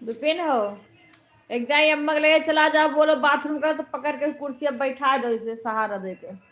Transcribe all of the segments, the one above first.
विपिन हो, एक दाई अम्मा के लगे चला जाओ, बोलो बाथरूम का, तो पकड़ के कुर्सी अब बैठा दो इसे सहारा दे के।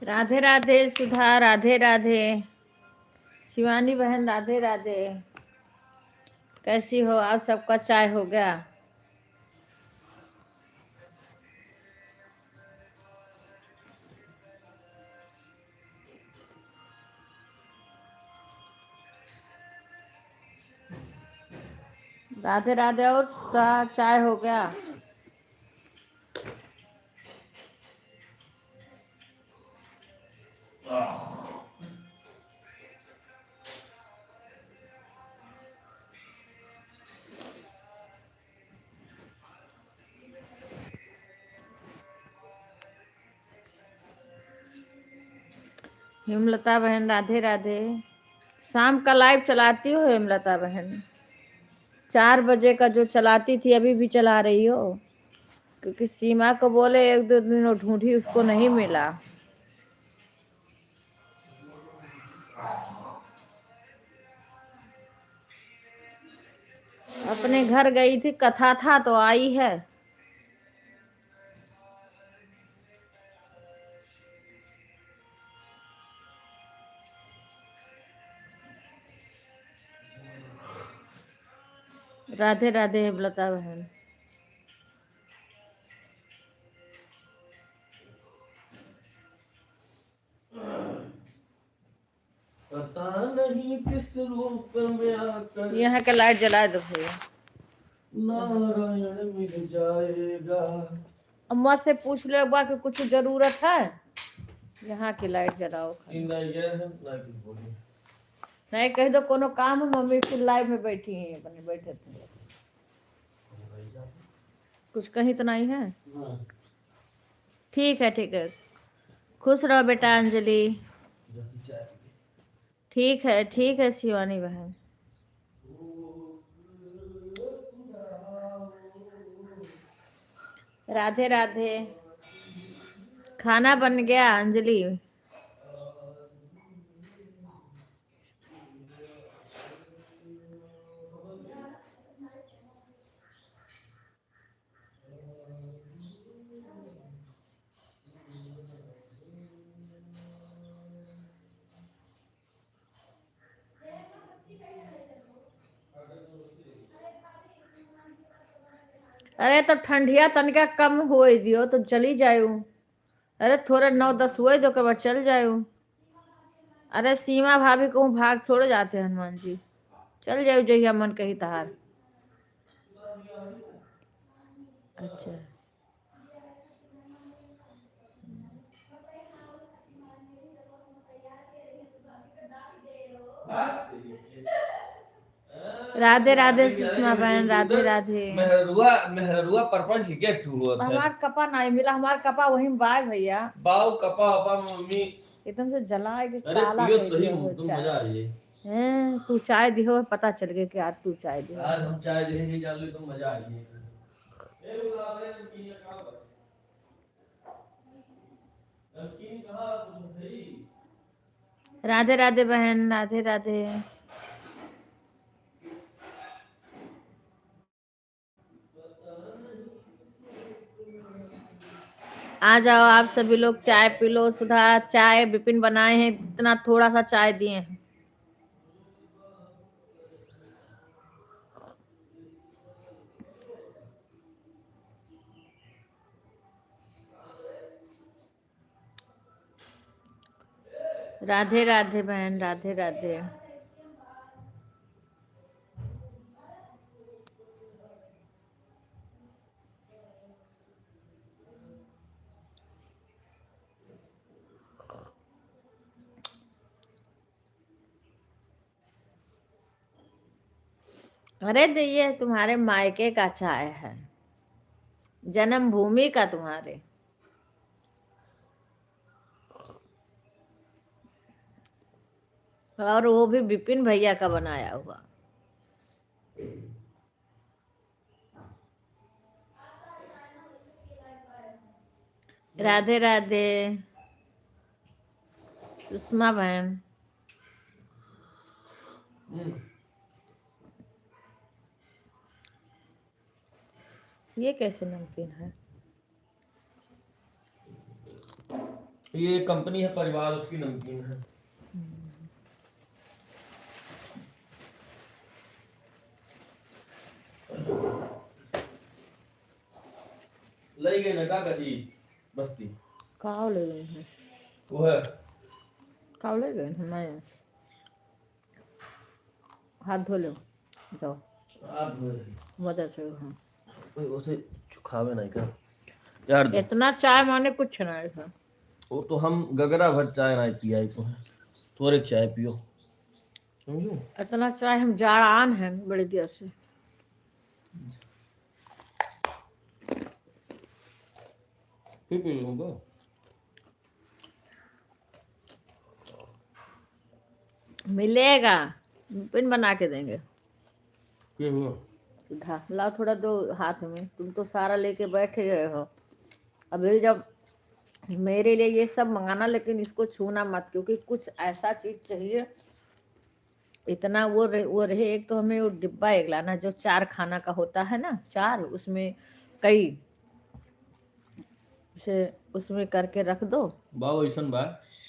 राधे राधे सुधा, राधे राधे शिवानी बहन, राधे राधे। कैसी हो आप? सबका चाय हो गया? राधे राधे। और सुधा, चाय हो गया? हेमलता बहन, राधे राधे। शाम का लाइव चलाती हो हेमलता बहन? 4 बजे का जो चलाती थी अभी भी चला रही हो? क्योंकि सीमा को बोले 1-2 दिन वो ढूंढी, उसको नहीं मिला। अपने घर गई थी, कथा था तो आई है। राधे राधे हेमलता बहन। पता नहीं किस रूप में आकर यहाँ का लाइट जला दो भैया। नारायण मिल जाएगा। अम्मा से पूछ लो एक बार कि कुछ जरूरत है। यहाँ की लाइट जलाओ। नहीं कह दो कोनो काम है, मम्मी फिर लाइव में बैठी है, अपने बैठे थे। कुछ कहीं तो नहीं है? ठीक है ठीक है। खुश रहो बेटा अंजलि। ठीक है शिवानी बहन। राधे राधे। खाना बन गया अंजलि? अरे तो ठंडिया तनिका कम हो दियो तो चली जायू। अरे थोड़े 9-10 हुए तो के बाद चल जायू। अरे सीमा भाभी कहूँ भाग थोड़े जाते हनुमान जी। चल जाओ जहिया मन कही तहार। अच्छा राधे राधे सुषमा बहन, राधे राधे। मेहरुआ परपंच के हुआ था। हमार कपा नहीं मिला, हमार कपा वहीं बाय भैया। बाऊ कपा अपा मम्मी एकदम से जला के अरे काला पियो कर सही दिया वो तुम चाय। मजा आई हैं तू चाय दिहो, पता चल गया कि आज तू चाय दिहो। आज हम चाय देंगे जान लो तो मजा आई। राधे राधे बहन, राधे राधे। आ जाओ आप सभी लोग, चाय पी लो। सुधा चाय विपिन बनाए हैं, इतना थोड़ा सा चाय दिए हैं। राधे राधे बहन, राधे राधे। अरे ये तुम्हारे मायके का चाय है, जन्मभूमि का तुम्हारे। और वो भी विपिन भैया का बनाया हुआ। राधे राधे सुषमा बहन। ये कैसे नमकीन है? ये कंपनी है परिवार, उसकी नमकीन है। लई गई ना काका जी बस्ती। काव ले गए हैं, वो है काव ले गए हैं। मैं हाथ धो लो, जाओ आप मदद से। हाँ, कोई उसे चुखावे नहीं कर यार दो। इतना चाय माने कुछ ना था। वो तो हम गगरा भर चाय नहीं पिया तो है, थोड़े चाय पियो समझो। इतना चाय हम जाड़ान है बड़ी देर से। फिर पी लूंगा। मिलेगा, पिन बना के देंगे। क्या हुआ? सुधा लाओ थोड़ा दो हाथ में, तुम तो सारा लेके बैठे गए हो। अभी जब मेरे लिए ये सब मंगाना, लेकिन इसको छूना मत, क्योंकि कुछ ऐसा चीज चाहिए। इतना वो रहे। एक तो हमें वो डिब्बा एक लाना जो 4 खाना का होता है ना, 4, उसमें कई उसे उसमें करके रख दो। बाव ऐसन बा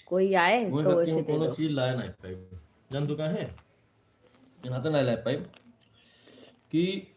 कोई आए वही तो करके वैसे हम दे कोनो दो। चीज लाए नहीं पाए। जन तो कहे यहाँ तो नहीं ला पाए कि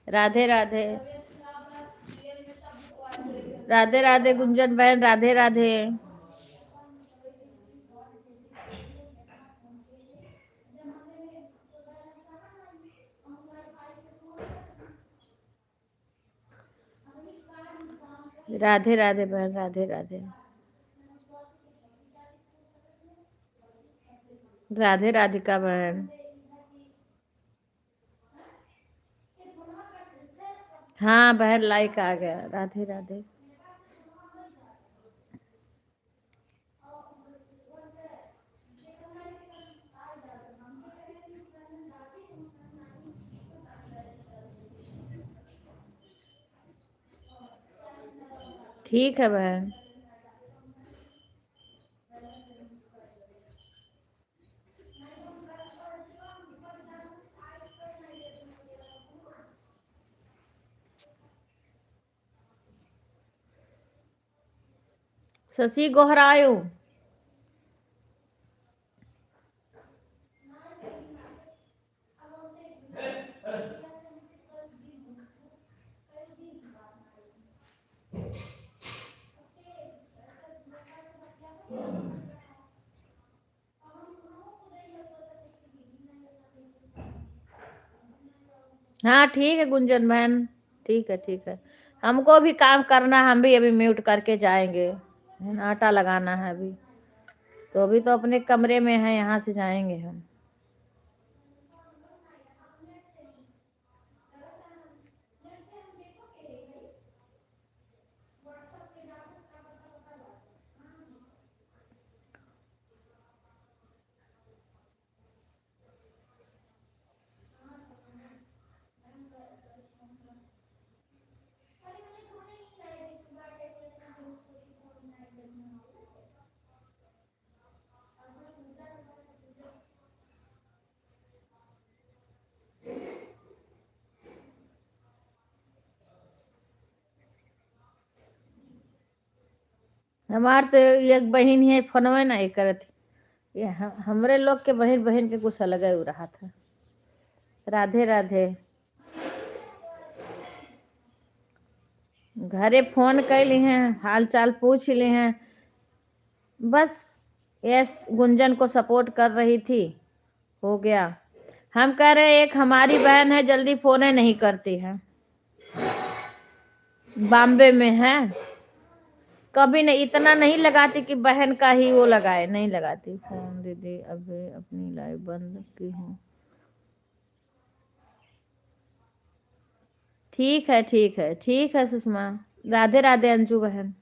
राधे राधे। राधे राधे गुंजन बहन, राधे राधे। राधे राधे बहन, राधे राधे। राधे राधिका बहन। हाँ बहन, लाइक आ गया। राधे राधे। ठीक है बहन। शशि गोहरायू। हाँ ठीक है गुंजन बहन, ठीक है ठीक है। हमको भी काम करना है, हम भी अभी म्यूट करके जाएंगे, है ना, आटा लगाना है अभी। तो अभी तो अपने कमरे में है, यहाँ से जाएंगे हम। हमार तो एक बहन है, फोनवे नहीं करत। ये हमरे लोग के बहन बहन के कुछ अलग ही रहा था। राधे राधे। घरे फोन कैली हैं, हाल चाल पूछ ली हैं, बस यस गुंजन को सपोर्ट कर रही थी, हो गया। हम कह रहे एक हमारी बहन है, जल्दी फोन नहीं करती है, बॉम्बे में है। कभी नहीं, इतना नहीं लगाती कि बहन का ही वो लगाए, नहीं लगाती फोन। दीदी अभी अपनी लाइव बंद की हूँ। ठीक है ठीक है ठीक है सुषमा। राधे राधे अंजू बहन।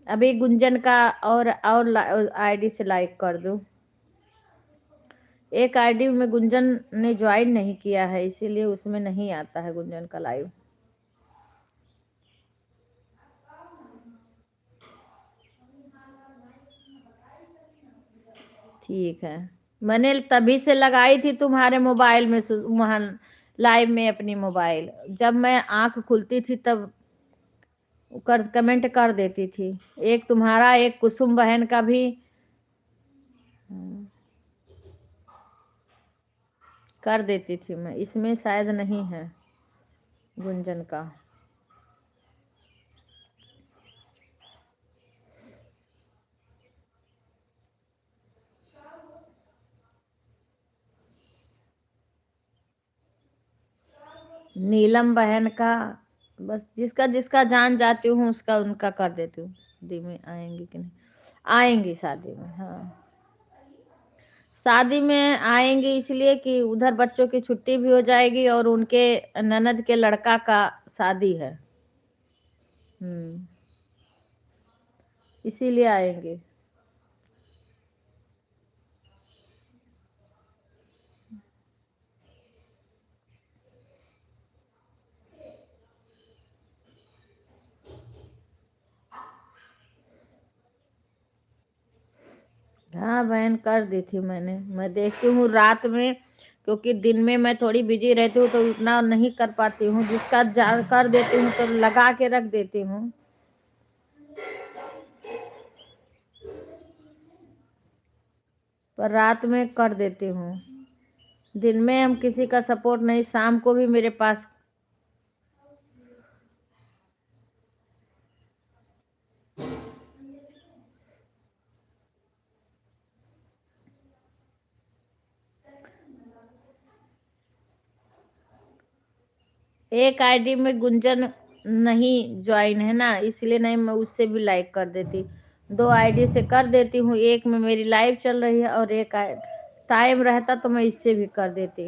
अभी गुंजन का और आईडी से लाइक कर दो। एक आईडी में गुंजन ने ज्वाइन नहीं किया है, इसीलिए उसमें नहीं आता है गुंजन का लाइव। ठीक है, मैंने तभी से लगाई थी तुम्हारे मोबाइल में, वहाँ लाइव में अपनी मोबाइल, जब मैं आंख खुलती थी तब कमेंट कर देती थी। एक तुम्हारा, एक कुसुम बहन का भी कर देती थी मैं। इसमें शायद नहीं है गुंजन का। नीलम बहन का, बस जिसका जिसका जान जाती हूँ उसका उनका कर देती हूँ। शादी में आएंगी कि नहीं? आएंगी शादी में, हाँ शादी में आएंगी, इसलिए कि उधर बच्चों की छुट्टी भी हो जाएगी और उनके ननद के लड़का का शादी है। इसीलिए आएंगे। हाँ बहन कर दी थी मैंने, मैं देखती हूँ रात में, क्योंकि दिन में मैं थोड़ी बिजी रहती हूँ तो उतना नहीं कर पाती हूँ। जिसका कर देती हूँ तो लगा के रख देती हूँ। पर रात में कर देती हूँ। दिन में हम किसी का सपोर्ट नहीं, शाम को भी मेरे पास एक आईडी में गुंजन नहीं ज्वाइन है ना, इसलिए नहीं मैं उससे भी लाइक कर देती। 2 आईडी से कर देती हूँ, एक में मेरी लाइव चल रही है और एक टाइम रहता तो मैं इससे भी कर देती।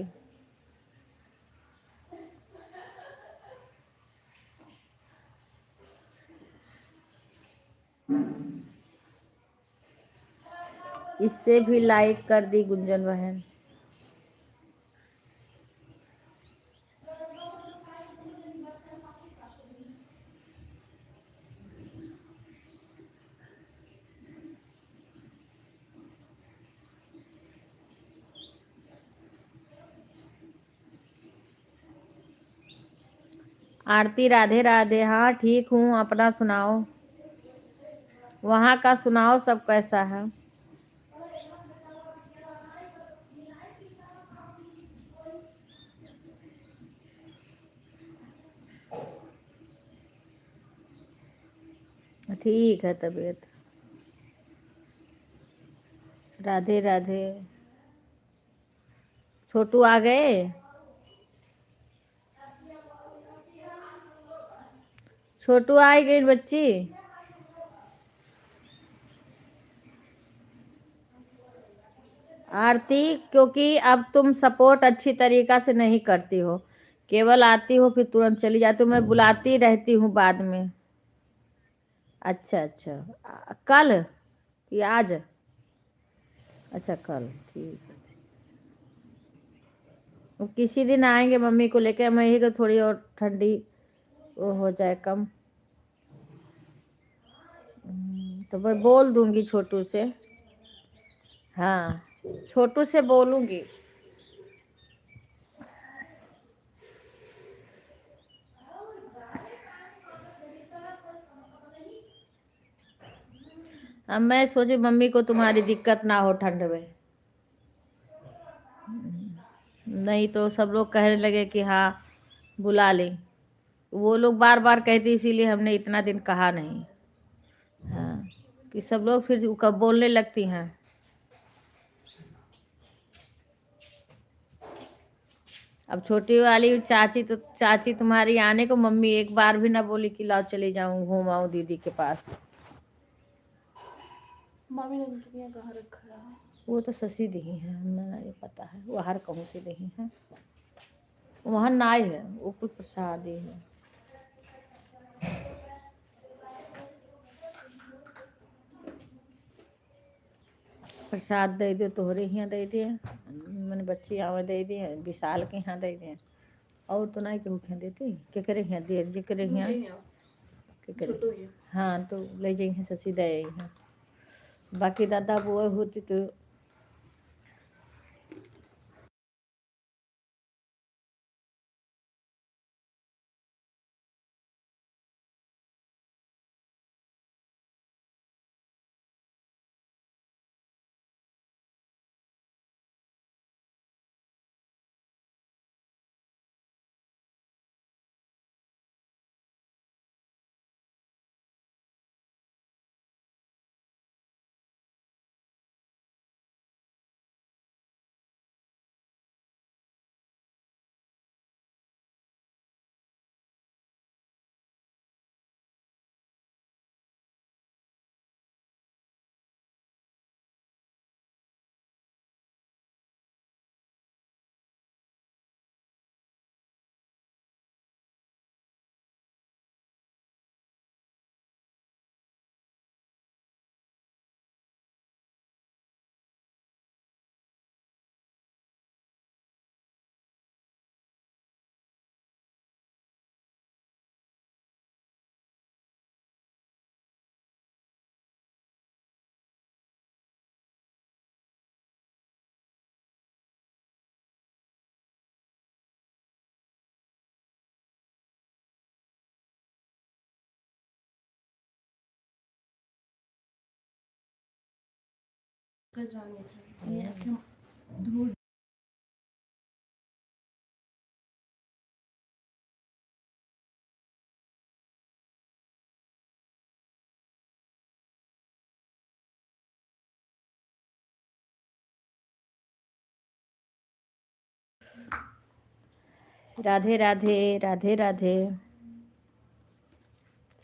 इससे भी लाइक कर दी गुंजन बहन। आरती राधे राधे। हाँ ठीक हूँ, अपना सुनाओ, वहाँ का सुनाओ, सब कैसा है? ठीक है तबीयत। राधे राधे। छोटू आ गए? छोटू आ गई बच्ची? आरती, क्योंकि अब तुम सपोर्ट अच्छी तरीका से नहीं करती हो, केवल आती हो फिर तुरंत चली जाती हो, मैं बुलाती रहती हूँ बाद में। अच्छा अच्छा, कल कि आज? अच्छा कल, ठीक है। वो किसी दिन आएंगे मम्मी को लेकर, मैं यही तो थोड़ी और ठंडी वो हो जाए कम। तो मैं बोल दूंगी छोटू से। हाँ, छोटू से बोलूंगी। अब मैं सोची मम्मी को तुम्हारी दिक्कत ना हो ठंड में, नहीं तो सब लोग कहने लगे कि हाँ बुला ले। वो लोग बार बार कहते, इसीलिए हमने इतना दिन कहा नहीं। हाँ, कि सब लोग फिर कब बोलने लगती हैं। अब छोटी वाली चाची, तो चाची तुम्हारी आने को मम्मी एक बार भी ना बोली कि लाओ चली जाऊं घूम आऊं दीदी के पास। मामी ने उनके यहाँ कहाँ रखा है? वो तो शशि दी है, हमें नहीं पता है वो हर कहूँ से दी है। वहाँ नाई है, वो कुछ प्रसाद ही है। प्रसाद दे दो, तोहरे यहाँ दे दिए, मैंने बच्ची आवे दे दिए, विशाल के यहाँ दे दिए, और तो नहीं केहू के यहाँ देती, केकरे यहाँ दे, जेकरे यहाँ केकरे। हाँ तो ले जाइए शशि दे यहाँ, बाकी दादा बुआ होती तो जाने राधे राधे, राधे राधे।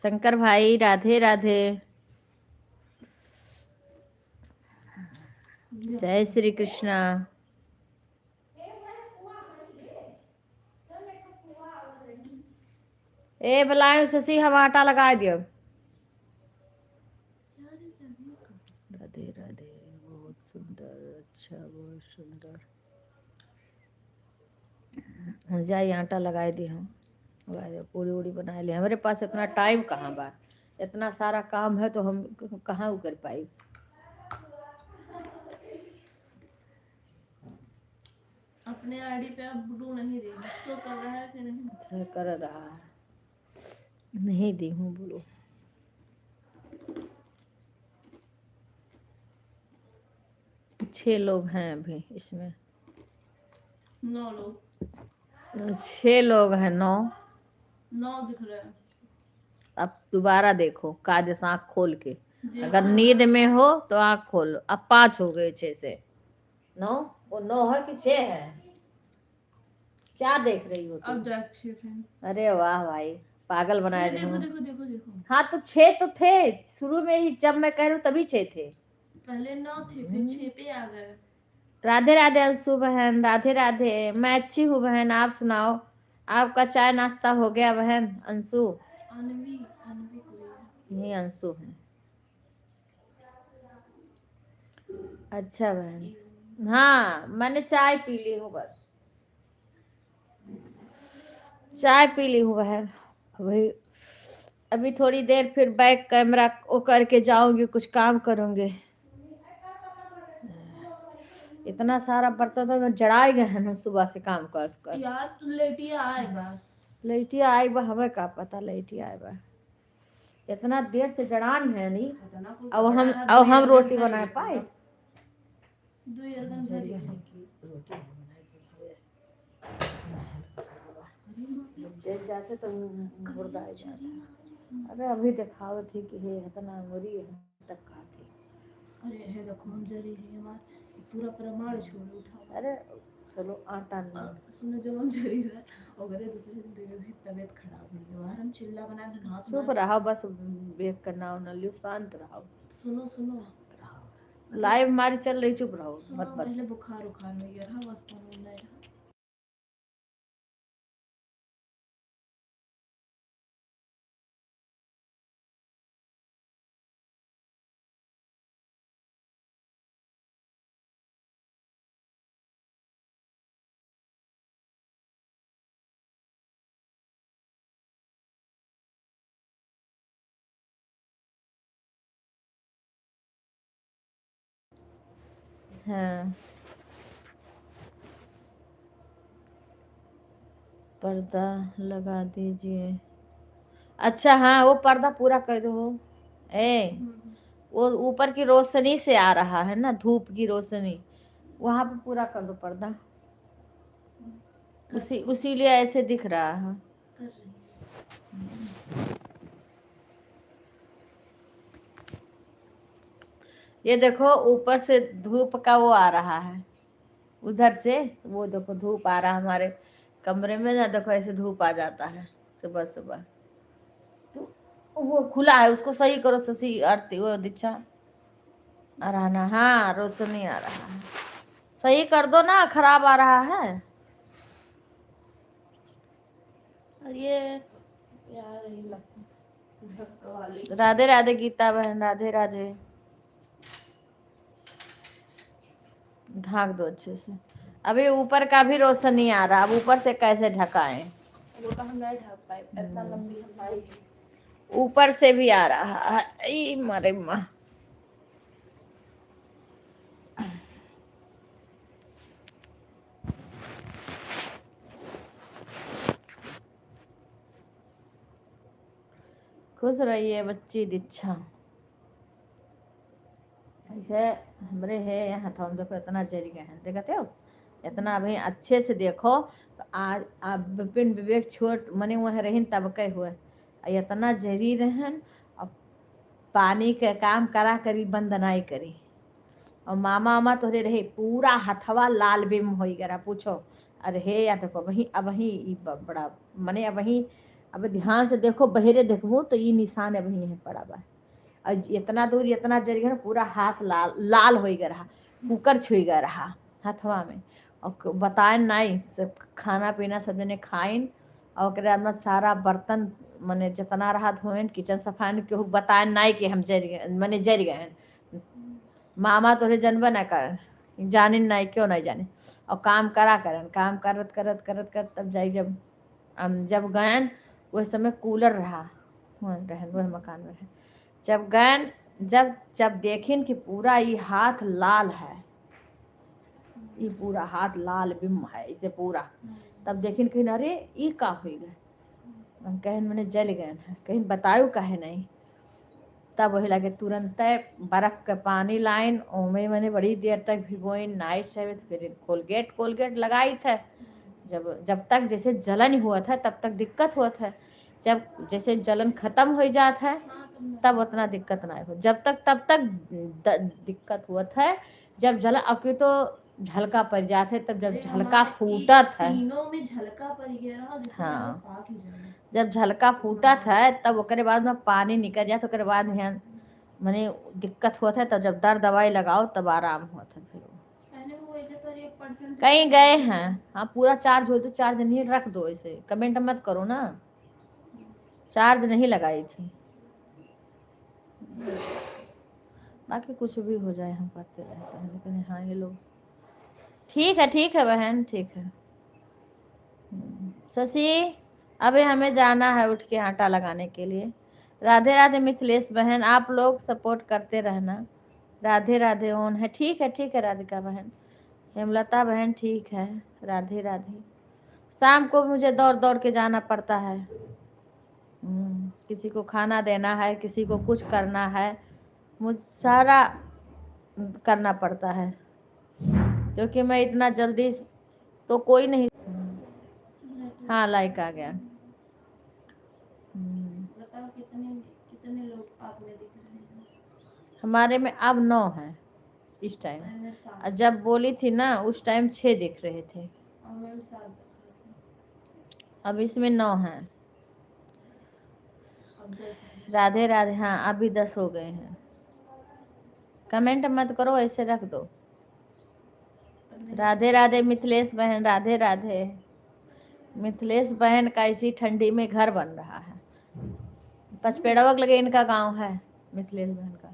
शंकर भाई राधे राधे। जय श्री कृष्णा। ए बुलायो शशि, हम आटा लगा दियो। राधे राधे। बहुत सुंदर, अच्छा, बहुत सुंदर। जाइए आटा लगा दी, हम लगा दिया, पूरी उड़ी बना ली। हमारे पास इतना टाइम कहाँ बा, इतना सारा काम है तो हम कहाँ वो कर पाई। अपने आईडी पे आप ब्लू नहीं दे शो कर रहा है कि नहीं? अच्छा कर रहा है, नहीं दी हूँ बोलो। छह लोग हैं अभी इसमें, 9 लोग। 6 लोग हैं, 9 दिख रहे हैं। अब दोबारा देखो काज से आँख खोल के, देखो। अगर नींद में हो तो आँख खोलो। अब 5 हो गए, 6 से 9। वो 9 है कि 6 है? क्या देख रही हो तुम? अब जा 6 फ्रेंड। अरे वाह भाई, पागल बनाया देखो देखो। देखो देखो देखो। हाँ तो 6 तो थे शुरू में ही, जब मैं कह रही हूँ तभी 6 थे। पहले 9 थे, फिर 6 पे आ गए। राधे राधे अंशु बहन, राधे राधे। मैं अच्छी हूँ बहन, आप सुनाओ, आपका चाय नाश्ता हो गया बहन? अंशु, अनवी कोई है। नहीं अंशु है। अच्छा बहन, हाँ मैंने चाय पी ली हूँ, बस चाय पी ली हूँ बहन। अभी अभी थोड़ी देर फिर बैक कैमरा वो करके जाऊंगी, कुछ काम करूंगी। इतना सारा बर्तन तो मैं जड़ाए गए हैं सुबह से काम कर कर। यार तू लेटिया आए बार। लैटिया आई बा, हमें का पता लैटिया आए बा। इतना देर से जड़ान है नहीं, अब हम रोटी बना पाए। रोटी जल जाते तो मुर्दा आ जाता। अरे अभी दिखाओ थी कि हे इतना मुरी है तक खाती। अरे है देखो हम जरी है हमार पूरा प्रमाण छोड़ उठा। अरे चलो आटा नहीं, सुनो जब हम जरी रहे और दूसरे दिन में भी तबीयत खराब हुई है बाहर हम चिल्ला बना के हाथ चुप रहो, बस बेक करना न लियो, शांत रहो। सुनो लाइव हमारी चल रही, चुप रहो मत मत। पहले बुखार हो गया रहा, बस कोनो नहीं रहा। हाँ पर्दा लगा दीजिए। अच्छा हाँ वो पर्दा पूरा कर दो। ए वो ऊपर की रोशनी से आ रहा है ना, धूप की रोशनी, वहां पे पूरा कर दो पर्दा। उसी लिए ऐसे दिख रहा है। कर रही है। ये देखो ऊपर से धूप का वो आ रहा है, उधर से वो देखो धूप आ रहा है हमारे कमरे में ना, देखो ऐसे धूप आ जाता है सुबह सुबह। तो वो खुला है, उसको सही करो शशि, आरती वो दीक्षा आ रहा ना, हाँ रोशनी आ रहा है, सही कर दो ना, खराब आ रहा है। ये यार राधे राधे गीता बहन, राधे राधे। ढाक दो अच्छे से। अभी ऊपर का भी रोशनी आ रहा, अब ऊपर से कैसे ढकाएं? वो तो हम नहीं ढक पाए, इतना लंबी हमारी है। ऊपर से भी आ रहा है, ई मरे माँ। खुश रहिए बच्ची दीक्षा। ऐसे हमरे है यहाँ था, देखो इतना जरी गए हैं, देखते हो इतना। अभी अच्छे से देखो तो आज आप विपिन विवेक छोट मने हुए रहीन तब के हुए, इतना जरी रहन। अब पानी के काम करा करी बंद नहीं करी, और मामा मामा तोरे रहे पूरा हथवा लाल बिम हो गया पूछो। अरे हे या देखो वही अब वही बड़ा मने अब वही अब ध्यान से देखो बहेरे देखबो तो ये निशान अब वही पड़ा बा और इतना दूर इतना जरिए ना पूरा हाथ लाल लाल हो गया रहा कुकर छुई गया रहा हथवा में और बताए नहीं सब खाना पीना सब जने खाइन और ओकरे बाद में सारा बर्तन मने जितना रहा धोइन किचन सफाइन केहू बताए नहीं कि हम जर गए मने जर गए मामा तोरे जनबे ना कर जानी नहीं क्यों नहीं जानी और काम करा करन काम करत करत करत करत तब जाई जब गए उस समय कूलर रहा रहन वह मकान में रहे जब गए जब जब देखिन कि पूरा ये हाथ लाल है ये पूरा हाथ लाल बिम है इसे पूरा तब देखिन कि अरे ये का हो गए हम कहन मैंने जल गए हैं कहीं बतायो कहे नहीं तब वही लगे तुरंत बर्फ के पानी लाइन ओमे मैंने बड़ी देर तक भिगोइन नाइट से फिर कोलगेट लगाई थे जब तक जैसे जलन हुआ था तब तक दिक्कत हुआ था जब जैसे जलन खत्म हो जात है तब उतना दिक्कत ना हो जब तक तब तक दिक्कत हुआ था जब जलन अक्यों तो झलका पड़ जाते तब जब झलका फूटत है तीनों में झलका पड़ गया रहा जिससे हाँ पाक ही जाए जब झलका फूटत है तब ओकरे बाद में पानी निकल जाए तो ओकरे बाद में मने दिक्कत हुआ था तब जब दर्द दवाई लगाओ तब आराम हुआ था फिर पहले वो इधर तो 1% कहीं गए हैं हाँ पूरा चार्ज हो तो चार्ज नहीं रख दो इसे कमेंट मत करो ना चार्ज नहीं लगाई थी बाकी कुछ भी हो जाए हम करते रहते हैं लेकिन हाँ ये लोग ठीक है बहन ठीक है शशि अभी हमें जाना है उठ के आटा लगाने के लिए राधे राधे मिथिलेश बहन आप लोग सपोर्ट करते रहना राधे राधे ओन है ठीक है राधिका बहन हेमलता बहन ठीक है राधे राधे शाम को मुझे दौड़ दौड़ के जाना पड़ता है किसी को खाना देना है किसी को कुछ करना है मुझ सारा करना पड़ता है क्योंकि मैं इतना जल्दी तो कोई नहीं हाँ लाइक आ गया बताओ कितने कितने लोग आप में दिख रहे हैं हमारे में अब 9 है इस टाइम मैंने 7 और जब बोली थी ना उस टाइम 6 दिख रहे थे और मैं 7 दिख रहे थे अब इसमें 9 है अब 10 है राधे राधे हाँ अभी 10 हो गए हैं कमेंट मत करो ऐसे रख दो राधे राधे मिथिलेश बहन राधे राधे मिथिलेश बहन का इसी ठंडी में घर बन रहा है पचपेड़वा लगे इनका गांव है मिथिलेश बहन का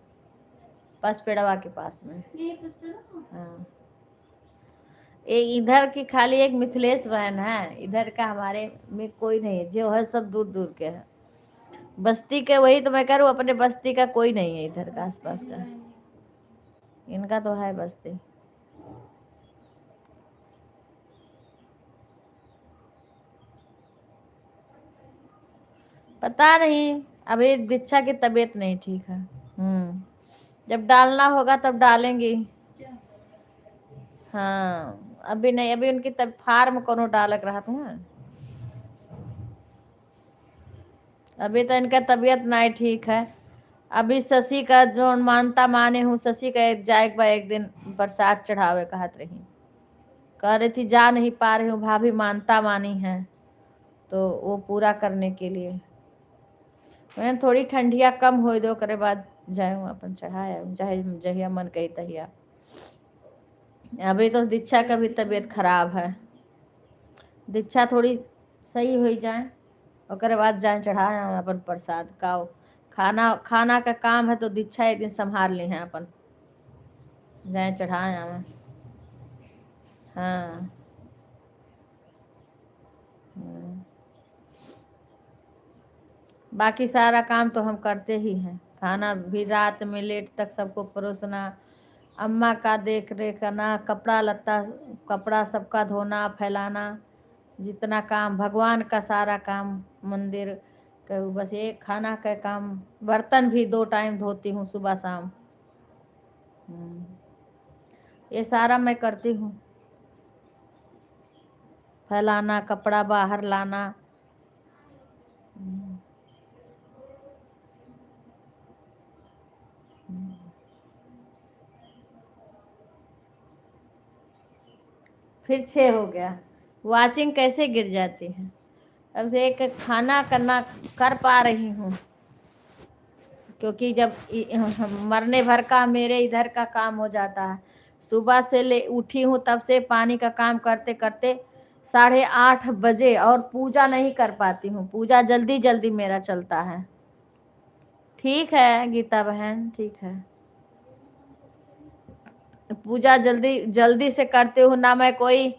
पचपेड़वा के पास में ये पता हाँ एक इधर की खाली एक मिथिलेश बहन है इधर का हमारे में कोई नहीं है जो है सब दूर दूर के हैं बस्ती के वही तो मैं कह रहा हूँ अपने बस्ती का कोई नहीं है इधर का आसपास का इनका तो है बस्ती पता नहीं अभी दीक्षा की तबीयत नहीं ठीक है जब डालना होगा तब डालेंगी हाँ अभी नहीं अभी उनकी तब फार्म कोनो डालक रहा था अभी तो इनका तबीयत नहीं ठीक है अभी शशि का जो मानता माने हूँ शशि का एक दिन प्रसाद चढ़ावे कहत रही कह रही थी जा नहीं पा रही हूँ भाभी मानता मानी है तो वो पूरा करने के लिए मैंने थोड़ी ठंडिया कम हो दो करे बाद जाऊँ अपन चढ़ाया चाहे जहिया मन कही तहिया अभी तो दीक्षा का भी तबीयत खराब है दीक्षा थोड़ी सही हो जाए और बाद जाए चढ़ाए अपन प्रसाद का खाना का काम है तो दीक्षा एक दिन संभाल ली है अपन जाए चढ़ाए हाँ बाकी सारा काम तो हम करते ही हैं खाना भी रात में लेट तक सबको परोसना अम्मा का देख रेख करना कपड़ा सबका धोना फैलाना जितना काम भगवान का सारा काम मंदिर बस एक खाना का काम बर्तन भी 2 टाइम धोती हूँ सुबह शाम ये सारा मैं करती हूँ फैलाना कपड़ा बाहर लाना फिर 6 हो गया वाचिंग कैसे गिर जाती है। अब से एक खाना करना कर पा रही हूँ, क्योंकि जब मरने भर का मेरे इधर का काम हो जाता है। सुबह से ले उठी हूँ तब से पानी का काम करते करते 8:30 बजे, और पूजा नहीं कर पाती हूँ। पूजा जल्दी जल्दी मेरा चलता है। ठीक है गीता बहन, ठीक है। पूजा जल्दी जल्दी से करती हूँ ना। मैं कोई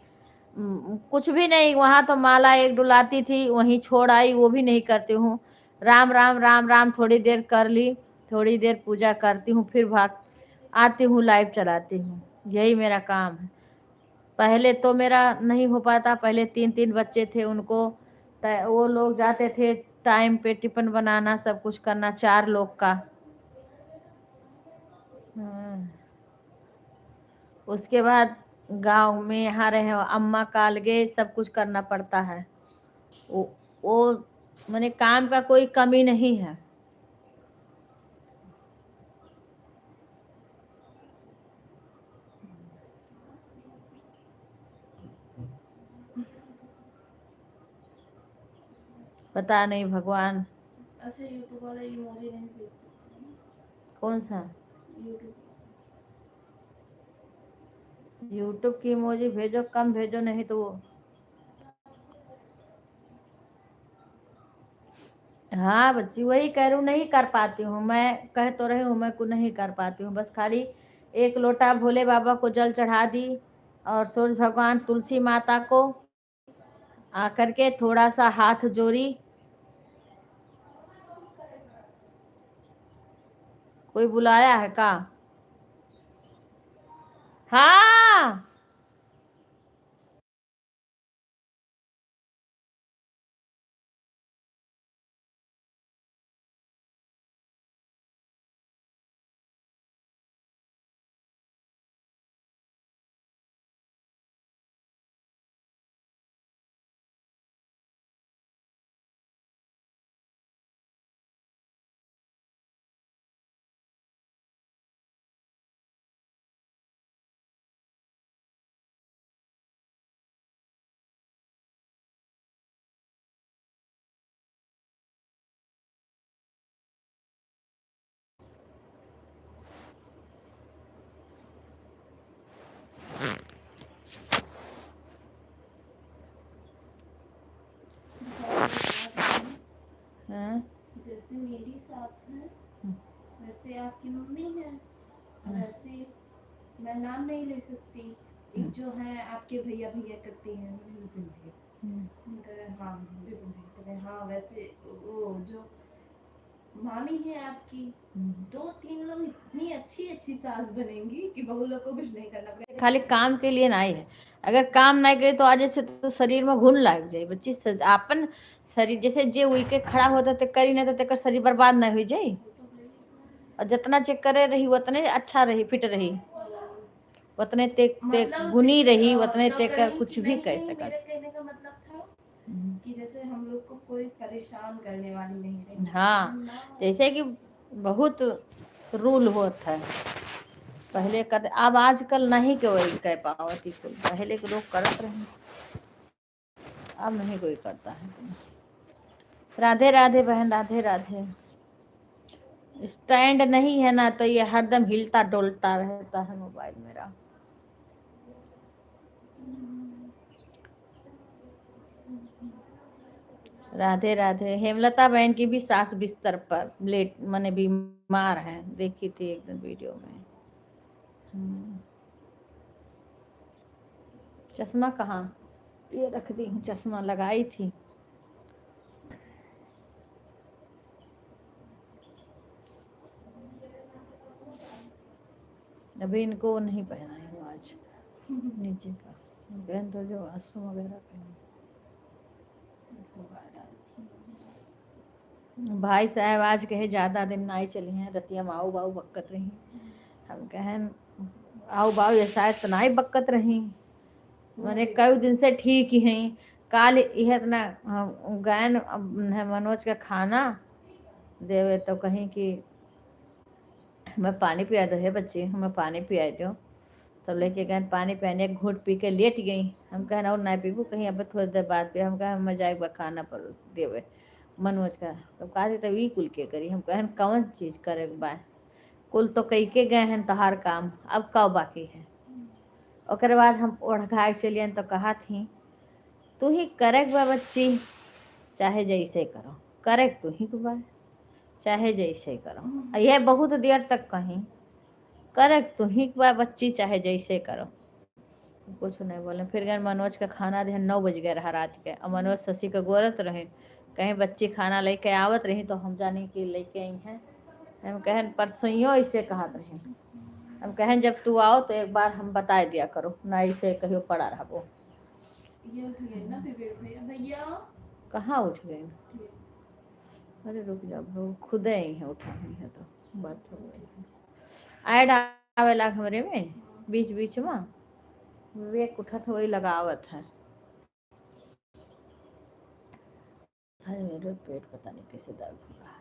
कुछ भी नहीं, वहां तो माला एक डुलाती थी, वहीं छोड़ आई, वो भी नहीं करती हूँ। राम राम राम राम थोड़ी देर कर ली, थोड़ी देर पूजा करती हूँ, फिर भाग आती हूँ, लाइव चलाती हूँ। यही मेरा काम है। पहले तो मेरा नहीं हो पाता। पहले 3 3 बच्चे थे, उनको वो लोग जाते थे टाइम पे, टिफिन बनाना, सब कुछ करना, 4 लोग का। उसके बाद गांव में यहाँ रहे अम्मा काल गए, सब कुछ करना पड़ता है। वो मैंने काम का कोई कमी नहीं है। पता नहीं भगवान। अच्छा यूट्यूब वाला इमोजी नहीं भेज सकते? कौन सा? यूट्यूब यूट्यूब की इमोजी भेजो, कम भेजो, नहीं तो वो। हाँ बच्ची, वही कह रही हूँ, नहीं कर पाती हूँ। मैं कह तो रही हूँ, मैं को नहीं कर पाती हूँ। बस खाली एक लोटा भोले बाबा को जल चढ़ा दी, और सूरज भगवान, तुलसी माता को आकर के थोड़ा सा हाथ जोड़ी। कोई बुलाया है का? हाँ। हाँ? जैसे मेरी सास है वैसे आपकी मम्मी है, वैसे मैं नाम नहीं ले सकती। एक जो है आपके भैया भैया करती हैं, विपिन भैया, उनका हाँ विपिन भैया कहते हैं, हाँ वैसे वो जो मामी है आपकी, 2 3 लोग इतनी अच्छी अच्छी सास बनेंगी कि बहू लोग को कुछ नहीं करना पड़ेगा। खाली काम के लिए नहीं है। अगर काम नहीं करे तो आज से तो शरीर में घुन लग जाए बच्ची। अपन शरीर जैसे जे हुई के खड़ा होता ते करी नहीं तो तेकर शरीर बर्बाद नहीं हो जाए। और जितना चेक करे रही उतने अच्छा रही, फिट रही, उतने ते गुनी रही, उतने ते कर कुछ भी कह सकत। मेरे कहने का मतलब था कि जैसे हम लोग को कोई परेशान करने वाली नहीं रही। हाँ, जैसे कि बहुत रूल होता है पहले कर, अब आजकल नहीं कोई कह पावती। कोई पहले के लोग करत रहे, अब नहीं कोई करता है। राधे राधे बहन, राधे राधे। स्टैंड नहीं है ना, तो ये हरदम हिलता डोलता रहता है मोबाइल मेरा। राधे राधे। हेमलता बहन की भी सास बिस्तर पर लेट माने बीमार है, देखी थी एक दिन वीडियो में। चश्मा कहाँ? ये रख दी हूँ, चश्मा लगाई थी। अभी इनको नहीं पहनाई हूँ आज, नीचे का पहन तो जो आश्रम वगैरह पहन। भाई साहब आज कहे ज़्यादा दिन ना ही चली हैं, रतिया माऊ बाऊ बक्कत रही। हम कहें आओ बाऊ ये शायद तो ना ही बक्कत रही, मैंने कई दिन से ठीक ही हैं। काल यह इतना गैन मनोज का खाना देवे तो कहीं कि हमें पानी पिया दो है बच्चे, हमें पानी पिया दो। तब लेके गए पानी पहने, एक घूंट पी के लेट गई। हम कहन और ना पीबू कहीं, अब थोड़ी देर बाद पे हम कहे हम जाए बा खाना पर देवे मनोज का। तब कहा तब ई कुल के करी, हम कहन कौन चीज करे के बा, कुल तो कई के गए हैं तहार काम, अब कब बाकी है। ओकर बाद हम ओढ़ चलिए तो कहा थी तू ही करे के बा बच्ची, चाहे जैसे करो, करे तू ही के बा, चाहे जैसे करो। यह बहुत देर तक कहीं करे तू ही के बा बच्ची, चाहे जैसे करो। कुछ नहीं बोले। फिर गए मनोज का खाना दे, 9 बज गए रहा रात के, और मनोज शशि का गोरत रहे कहीं बच्ची खाना लेके आवत रही तो हम जाने की लेके आई हैं। हम कहन परसों ऐसे कहत रहे, हम कहन जब तू आओ तो एक बार हम बता दिया करो, ना ऐसे कहियो पड़ा रहो। ये उठ गए ना विवेक भैया। भैया कहाँ उठ गए? अरे रुक जा, वो खुदे ही है, उठा नहीं है तो बात हो गई। ऐड आवेला हमरे में बीच बीच में, विवेक उठत वही लगावत है। अरे मेरे पेट पता नहीं कैसे दर्द हो रहा है।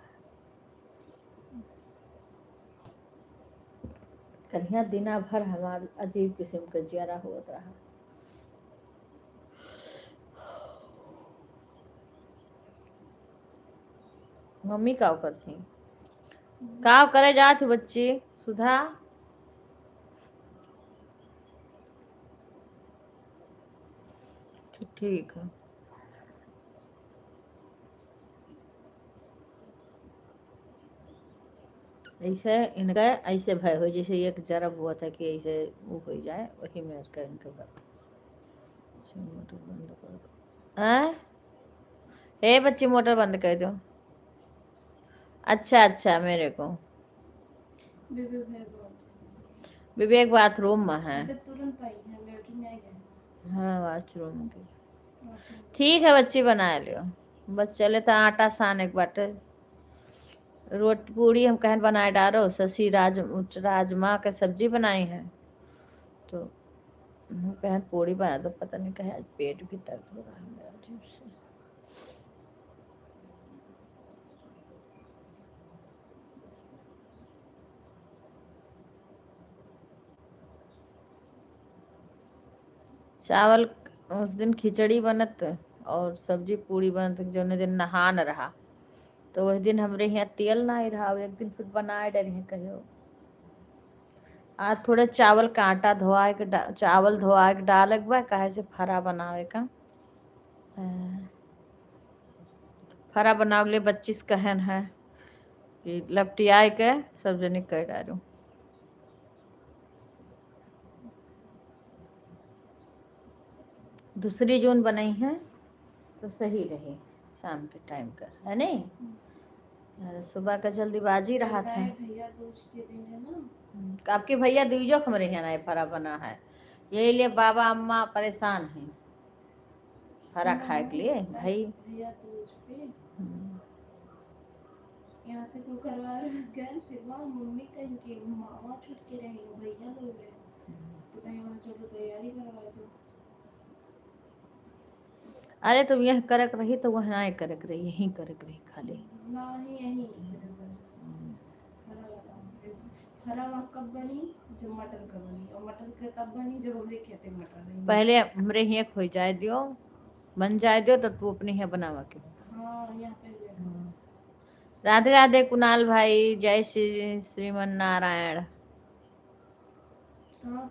कन्हैया दिना भर हमार अजीब किस्म का जियारा होत रहा। मम्मी का करती का करे जात बच्ची सुधा? ठीक है। ऐसे इनका ऐसे भय हो जैसे एक जरब हुआ था कि ऐसे वो हो जाए, वही में उसका इनका भय। मोटर बंद कर दो। हे बच्ची मोटर बंद कर दो। अच्छा अच्छा मेरे को विवेक भैया बोल विवेक बाथरूम में है। अबे तुरंत आई है, लेटरिन आई है। हाँ वॉशरूम की। वॉशरूम। ठीक है बच्ची बना लियो, बस चले तो आटा सान एक बाटे, रोटी पूड़ी हम कहन बनाए डालो। शशि राजमा के सब्जी बनाई है तो हम कहन पूड़ी बना दो। पता नहीं कहे आज पेट भी दर्द हो रहा है मेरा अजीब से। चावल उस दिन खिचड़ी बनत और सब्जी पूड़ी बनत, जो दिन नहान रहा तो वही दिन हमरे यहाँ तेल ना ही रहा, एक दिन फिर बनाए डरी कहियो। आज थोड़े चावल का आटा धोआ के चावल धोआ के डाल बा, काहे से फरा बनावे का। फरा बनावे ले 25 कहन है कि लपटियाए के सब जने कर डालू। दूसरी जून बनाई है तो सही रही, शाम के टाइम का है नहीं। सुबह का जल्दीबाजी रहा था। भैया दोस्त के दिन है ना। आपके भैया दीजो हमारे यहाँ ना फरा बना है, यही लिए बाबा अम्मा परेशान हैं फरा खाए के लिए भाई। भैया दोस्त पे यहाँ से कोई करवा गए, फिर वहाँ मम्मी कहीं की मामा छुट के रहे, भैया लोग रहे तो कहीं वहाँ चलो तैयारी करवा दो। अरे तुम यह करक रही तो वह ना करक रही, यहीं करक रही खाली ना ही यहीं हरा वहाँ कब बनी जब मटर कब बनी, और मटर के तब बनी जब हमने खेते मटर नहीं। पहले हमरे यहाँ खो जाए दियो, बन जाए दियो तो तू अपने यहाँ बनावा के। हाँ यहाँ पे राधे राधे कुणाल भाई, जय श्री श्रीमन नारायण। कहाँ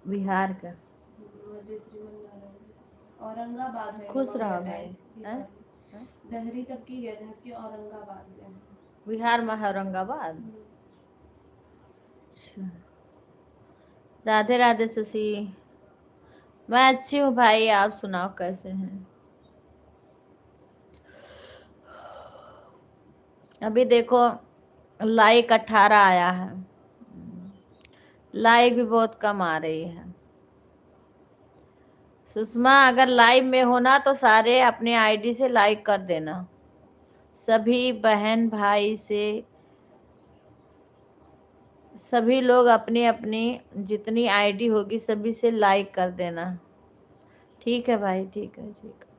बिहार का जय श्रीमन नारायण औरंगाबाद है। खुश रहो भाई। लहरी तब की गए थे औरंगाबाद में, बिहार में है औरंगाबाद। अच्छा राधे राधे शशि, मैं अच्छी हूँ भाई, आप सुनाओ कैसे हैं? अभी देखो लाइक 18 आया है, लाइक भी बहुत कम आ रही है। सुषमा अगर लाइव में होना तो सारे अपने आईडी से लाइक कर देना, सभी बहन भाई से, सभी लोग अपनी अपनी जितनी आईडी होगी सभी से लाइक कर देना। ठीक है भाई, ठीक है ठीक है।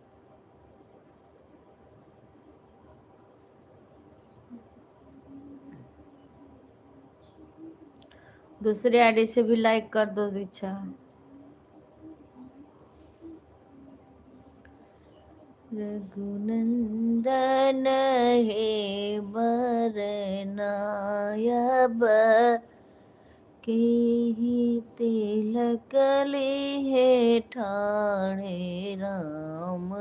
दूसरी आईडी से भी लाइक कर दो दीक्षा। रघुनंदन हे बरनायब के ही तिलक हे ठाणे राम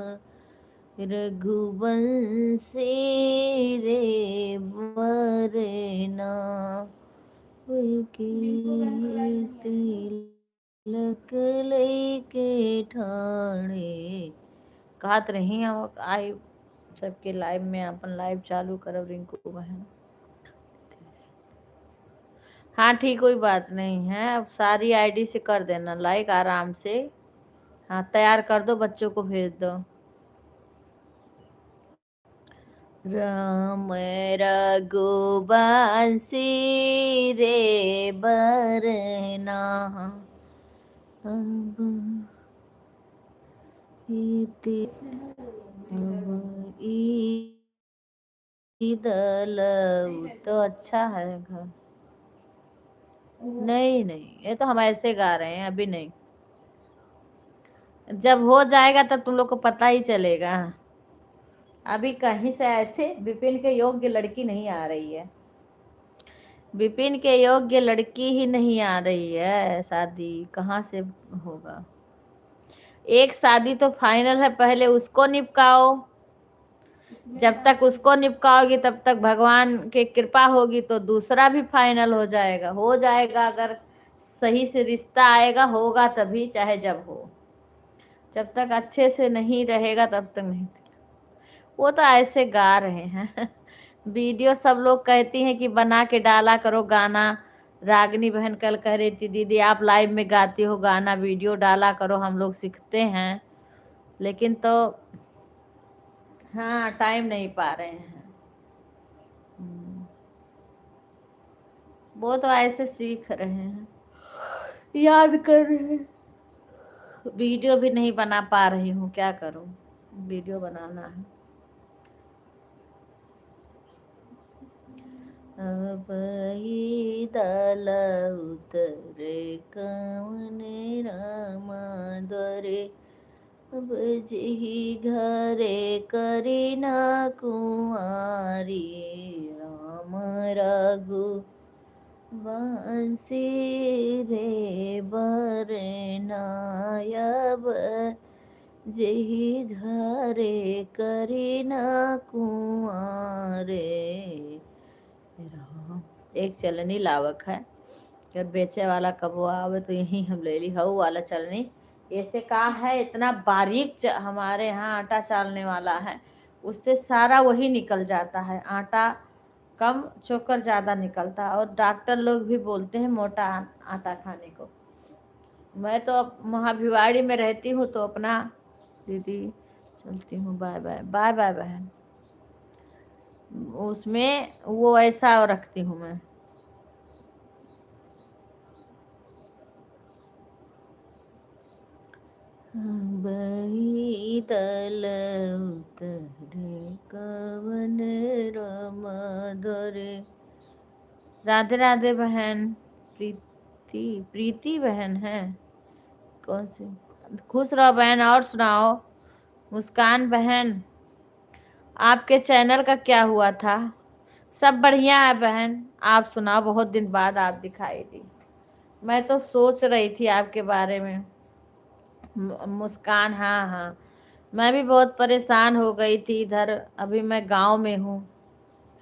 रघुवंशी रे बरना के तिलक के ठाणे कहत रही हम आई सबके लाइव में अपन लाइव चालू करब रिंकू बहन। हाँ ठीक, कोई बात नहीं है, अब सारी आईडी से कर देना लाइक आराम से। हाँ तैयार कर दो, बच्चों को भेज दो। राम रघुवंशी रे बरना अब ईदल तो अच्छा है घर। नहीं नहीं, ये तो हम ऐसे गा रहे हैं, अभी नहीं, जब हो जाएगा तब तुम लोग को पता ही चलेगा। अभी कहीं से ऐसे विपिन के योग्य लड़की नहीं आ रही है, विपिन के योग्य लड़की ही नहीं आ रही है, शादी कहाँ से होगा। एक शादी तो फाइनल है, पहले उसको निपटाओ, जब तक उसको निपटाओगी तब तक भगवान की कृपा होगी तो दूसरा भी फाइनल हो जाएगा। हो जाएगा, अगर सही से रिश्ता आएगा होगा तभी, चाहे जब हो, जब तक अच्छे से नहीं रहेगा तब तक नहीं। वो तो ऐसे गा रहे हैं वीडियो सब लोग कहती हैं कि बना के डाला करो गाना। रागनी बहन कल कह रही थी दीदी आप लाइव में गाती हो गाना, वीडियो डाला करो, हम लोग सीखते हैं, लेकिन तो हाँ टाइम नहीं पा रहे हैं। वो तो ऐसे सीख रहे हैं, याद कर रहे हैं, वीडियो भी नहीं बना पा रही हूँ, क्या करूँ, वीडियो बनाना है। अब दल उतरे कवन रामा द्वारे, अब जही घरे करीना कुंवारी राम रघु वंशी रे बरनायब जही घरे करीना कुंवारे राम। एक चलनी लावक है, अगर बेचे वाला कबो आवे तो यही हम ले ली, हऊ वाला चलनी ऐसे का है, इतना बारीक हमारे यहाँ आटा चालने वाला है, उससे सारा वही निकल जाता है, आटा कम चोकर ज़्यादा निकलता है, और डॉक्टर लोग भी बोलते हैं मोटा आटा खाने को। मैं तो वहाँ भिवाड़ी में रहती हूँ तो अपना दीदी चलती हूँ, बाय बाय बाय बाय बहन, उसमें वो ऐसा रखती हूँ मैं। बहीतल उतरे कवन रमधरे। राधे राधे बहन, प्रीति बहन है, कौन सी, खुश रहो बहन। और सुनाओ मुस्कान बहन, आपके चैनल का क्या हुआ था? सब बढ़िया है बहन, आप सुनाओ, बहुत दिन बाद आप दिखाई दी, मैं तो सोच रही थी आपके बारे में। मुस्कान, हाँ हाँ, मैं भी बहुत परेशान हो गई थी इधर, अभी मैं गांव में हूँ।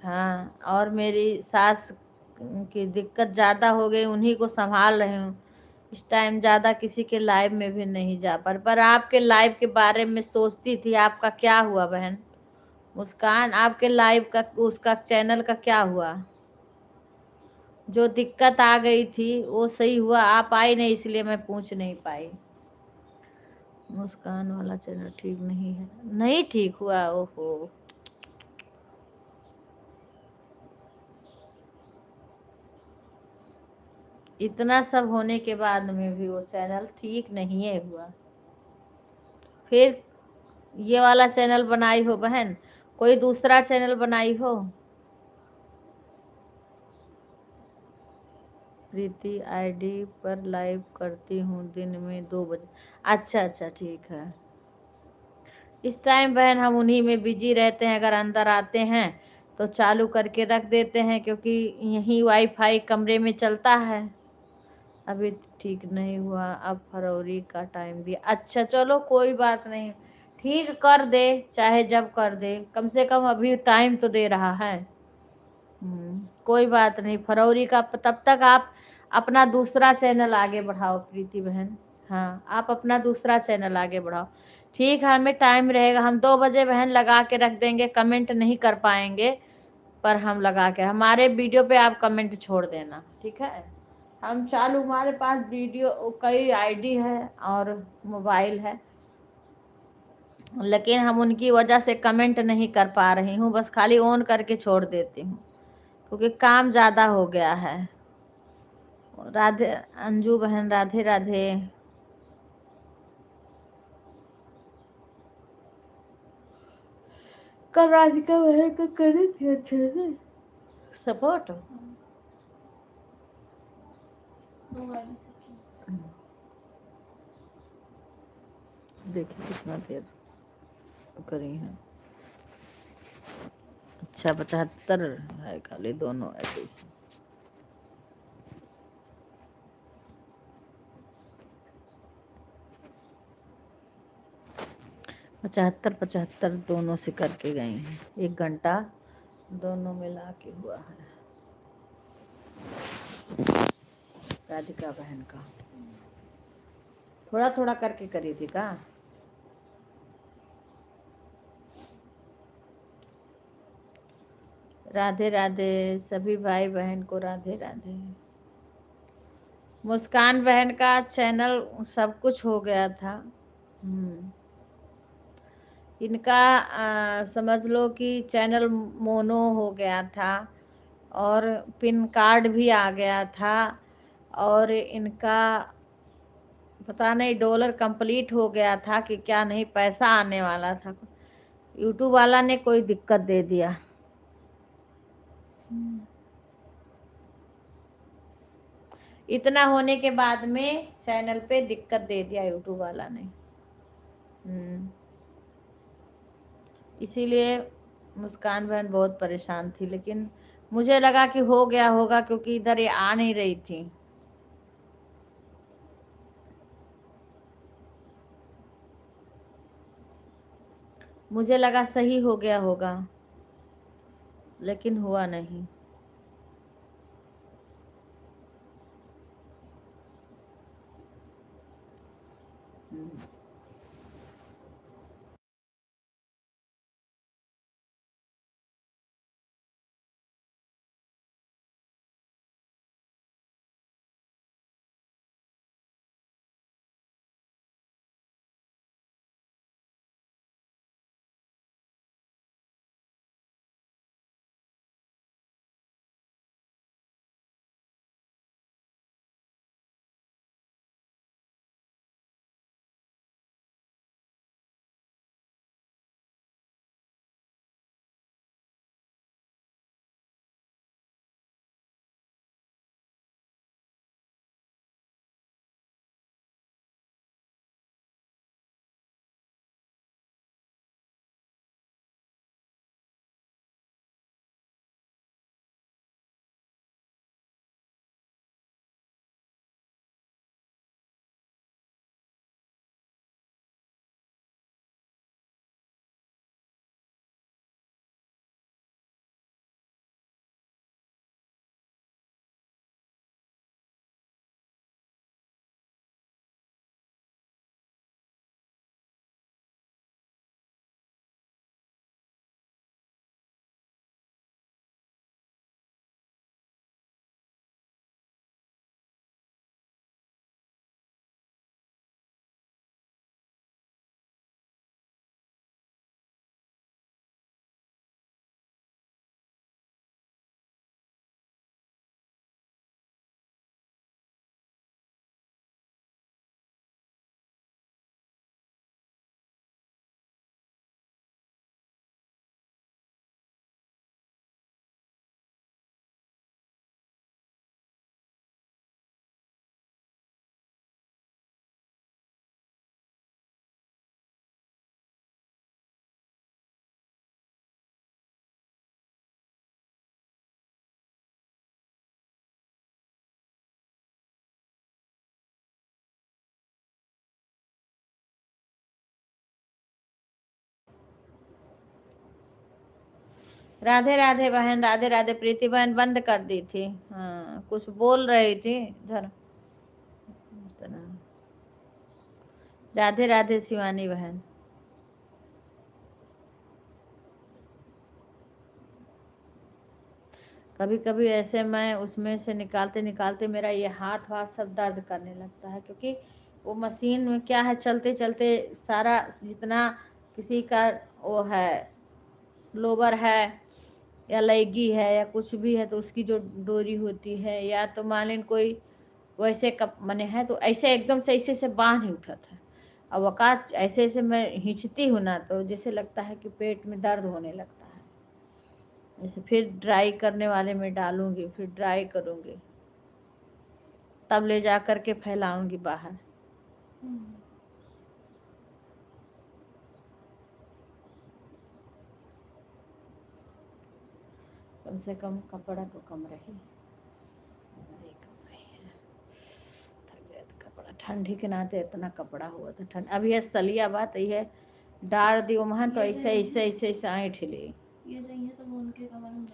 हाँ, और मेरी सास की दिक्कत ज़्यादा हो गई, उन्हीं को संभाल रही हूँ इस टाइम, ज़्यादा किसी के लाइव में भी नहीं जा पर आपके लाइव के बारे में सोचती थी। आपका क्या हुआ बहन मुस्कान, आपके लाइव का उसका चैनल का क्या हुआ? जो दिक्कत आ गई थी वो सही हुआ? आप आई नहीं इसलिए मैं पूछ नहीं पाई। मुस्कान वाला चैनल ठीक नहीं है, नहीं ठीक हुआ, ओहो। इतना सब होने के बाद में भी वो चैनल ठीक नहीं है हुआ। फिर ये वाला चैनल बनाई हो बहन, कोई दूसरा चैनल बनाई हो? प्रीति आईडी पर लाइव करती हूँ दिन में 2 बजे। अच्छा अच्छा ठीक है। इस टाइम बहन हम उन्हीं में बिजी रहते हैं, अगर अंदर आते हैं तो चालू करके रख देते हैं, क्योंकि यहीं वाईफाई कमरे में चलता है। अभी ठीक नहीं हुआ, अब फरवरी का टाइम दिया। अच्छा चलो कोई बात नहीं, ठीक कर दे, चाहे जब कर दे, कम से कम अभी टाइम तो दे रहा है। कोई बात नहीं, फरवरी का तब तक आप अपना दूसरा चैनल आगे बढ़ाओ प्रीति बहन। हाँ आप अपना दूसरा चैनल आगे बढ़ाओ। ठीक है, हमें टाइम रहेगा, हम 2 बजे बहन लगा के रख देंगे। कमेंट नहीं कर पाएंगे पर हम लगा के, हमारे वीडियो पे आप कमेंट छोड़ देना, ठीक है। हम चालू, हमारे पास वीडियो कई आईडी है और मोबाइल है, लेकिन हम उनकी वजह से कमेंट नहीं कर पा रही हूँ, बस खाली ऑन करके छोड़ देती हूँ क्योंकि काम ज़्यादा हो गया है। राधे अंजू बहन, राधे राधे। कल राधिका बहन का करे थे अच्छे से सपोर्ट। वो वाली सखी। देखिए कितना देर करी है। अच्छा 75 है खाली, दोनों ऐसे। 75 दोनों से करके गई हैं, 1 घंटा दोनों मिला के हुआ है। राधिका बहन का थोड़ा थोड़ा करके करी थी का। राधे राधे सभी भाई बहन को, राधे राधे। मुस्कान बहन का चैनल सब कुछ हो गया था। इनका समझ लो कि चैनल मोनो हो गया था और पिन कार्ड भी आ गया था, और इनका पता नहीं डॉलर कंप्लीट हो गया था कि क्या, नहीं पैसा आने वाला था। यूट्यूब वाला ने कोई दिक्कत दे दिया। इतना होने के बाद में चैनल पे दिक्कत दे दिया यूट्यूब वाला ने। इसीलिए मुस्कान बहन बहुत परेशान थी, लेकिन मुझे लगा कि हो गया होगा क्योंकि इधर ये आ नहीं रही थी। मुझे लगा सही हो गया होगा, लेकिन हुआ नहीं। राधे राधे बहन, राधे राधे। प्रीति बहन बंद कर दी थी, हाँ कुछ बोल रही थी इधर। राधे राधे शिवानी बहन। कभी कभी ऐसे मैं उसमें से निकालते निकालते मेरा ये हाथ वाथ सब दर्द करने लगता है, क्योंकि वो मशीन में क्या है, चलते चलते सारा जितना किसी का वो है, लोबर है या लेगी है या कुछ भी है, तो उसकी जो डोरी होती है, या तो मान लीन कोई वैसे कप मने है, तो ऐसे एकदम से ऐसे से बांह नहीं उठा था। अब वक़ात ऐसे ऐसे मैं हिंचती हूँ ना, तो जैसे लगता है कि पेट में दर्द होने लगता है। जैसे फिर ड्राई करने वाले में डालूंगी, फिर ड्राई करूंगी, तब ले जा कर के फैलाऊंगी बाहर। कम से कम कपड़ा तो कम रही, नहीं कम रही है। थक गया था कपड़ा, ठंडी के नाते इतना कपड़ा हुआ था। ठंड अब ये सलिया बात ये डार दी वहाँ, तो ऐसे ऐसे ऐसे ऐसे ऐठ ली। ये चाहिए तो वो उनके कमर में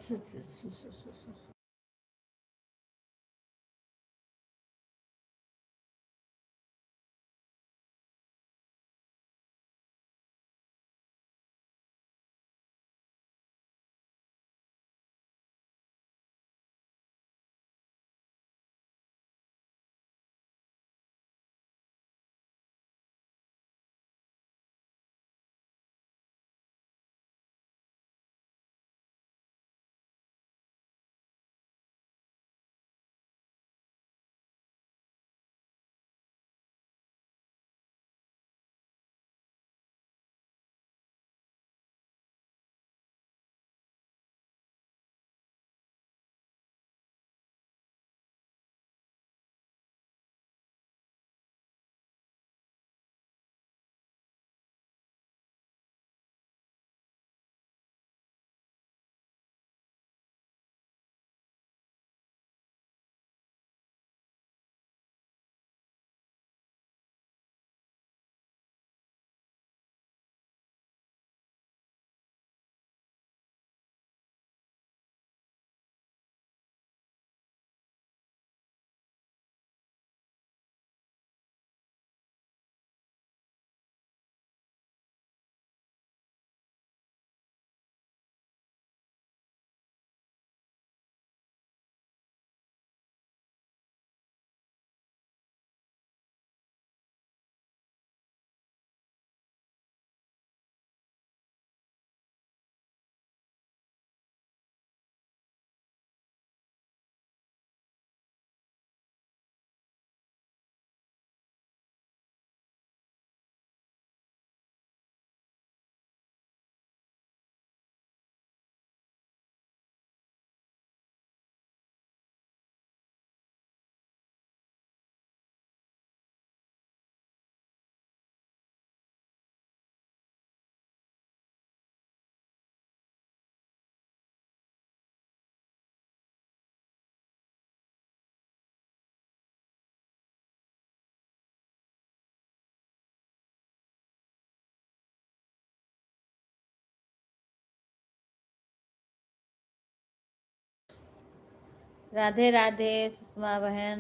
राधे राधे सुषमा बहन,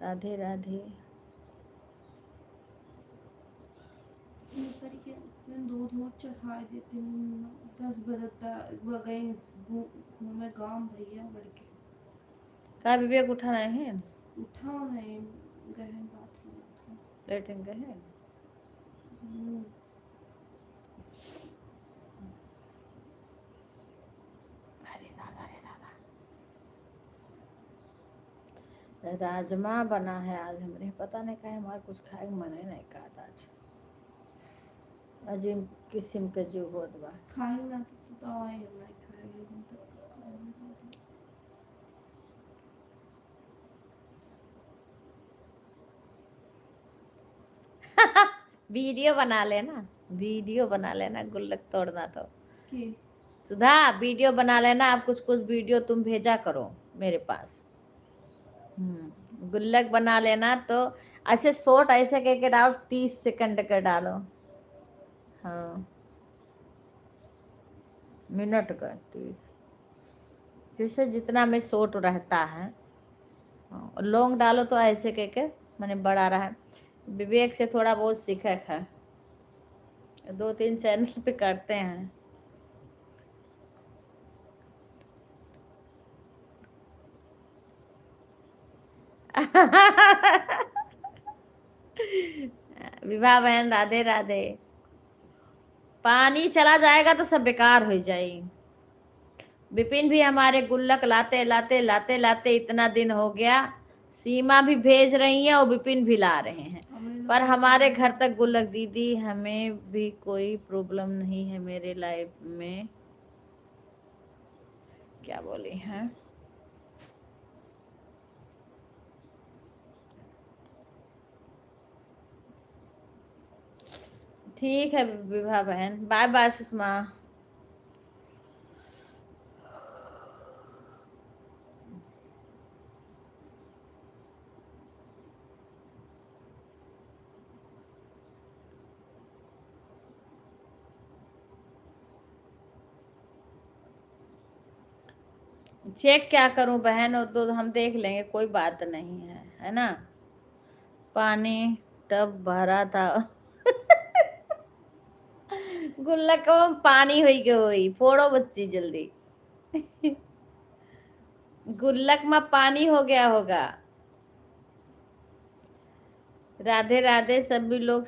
राधे राधे। तरीके मैं दूध वूध चढ़ा देती हूँ। 10 बजे घूमे गाँव भैया लड़के का विवेक उठा रहे हैं, उठा नहीं गहन बाथरूम लेटिन गए। अरे दादा रे दादा, राजमा बना है आज हमरे, पता नहीं कहे हमारे कुछ खाए मन है नहीं कहा आज। अजीब किस्म के जीव होत बा। खाई ना तो दवाई नहीं खाएगी वीडियो बना लेना, वीडियो बना लेना, गुल्लक तोड़ना तो। कि सुधा वीडियो बना लेना, आप कुछ कुछ वीडियो तुम भेजा करो मेरे पास। गुल्लक बना लेना, तो ऐसे शॉर्ट ऐसे कह के डालो, 30 सेकंड का डालो। हाँ मिनट का 30, जैसे जितना में शॉर्ट रहता है। हाँ, और लॉन्ग डालो तो ऐसे के मैंने बड़ा रहा है। विवेक से थोड़ा बहुत सीखा है, 2-3 चैनल पे करते हैं। विवाह बहन राधे राधे। पानी चला जाएगा तो सब बेकार हो जाएगी। विपिन भी हमारे गुल्लक लाते लाते लाते लाते इतना दिन हो गया। सीमा भी भेज रही है और विपिन भी ला रहे हैं, पर हमारे घर तक गुल्लक। दीदी हमें भी कोई प्रॉब्लम नहीं है मेरे लाइफ में। क्या बोली हैं? ठीक है विभा बहन, बाय बाय सुषमा। चेक क्या करूं बहन, वो तो हम देख लेंगे, कोई बात नहीं है ना। पानी टब भरा था। गुल्लक में पानी हुई के हुई, फोड़ो बच्ची जल्दी। गुल्लक में पानी हो गया होगा। राधे राधे सभी लोग,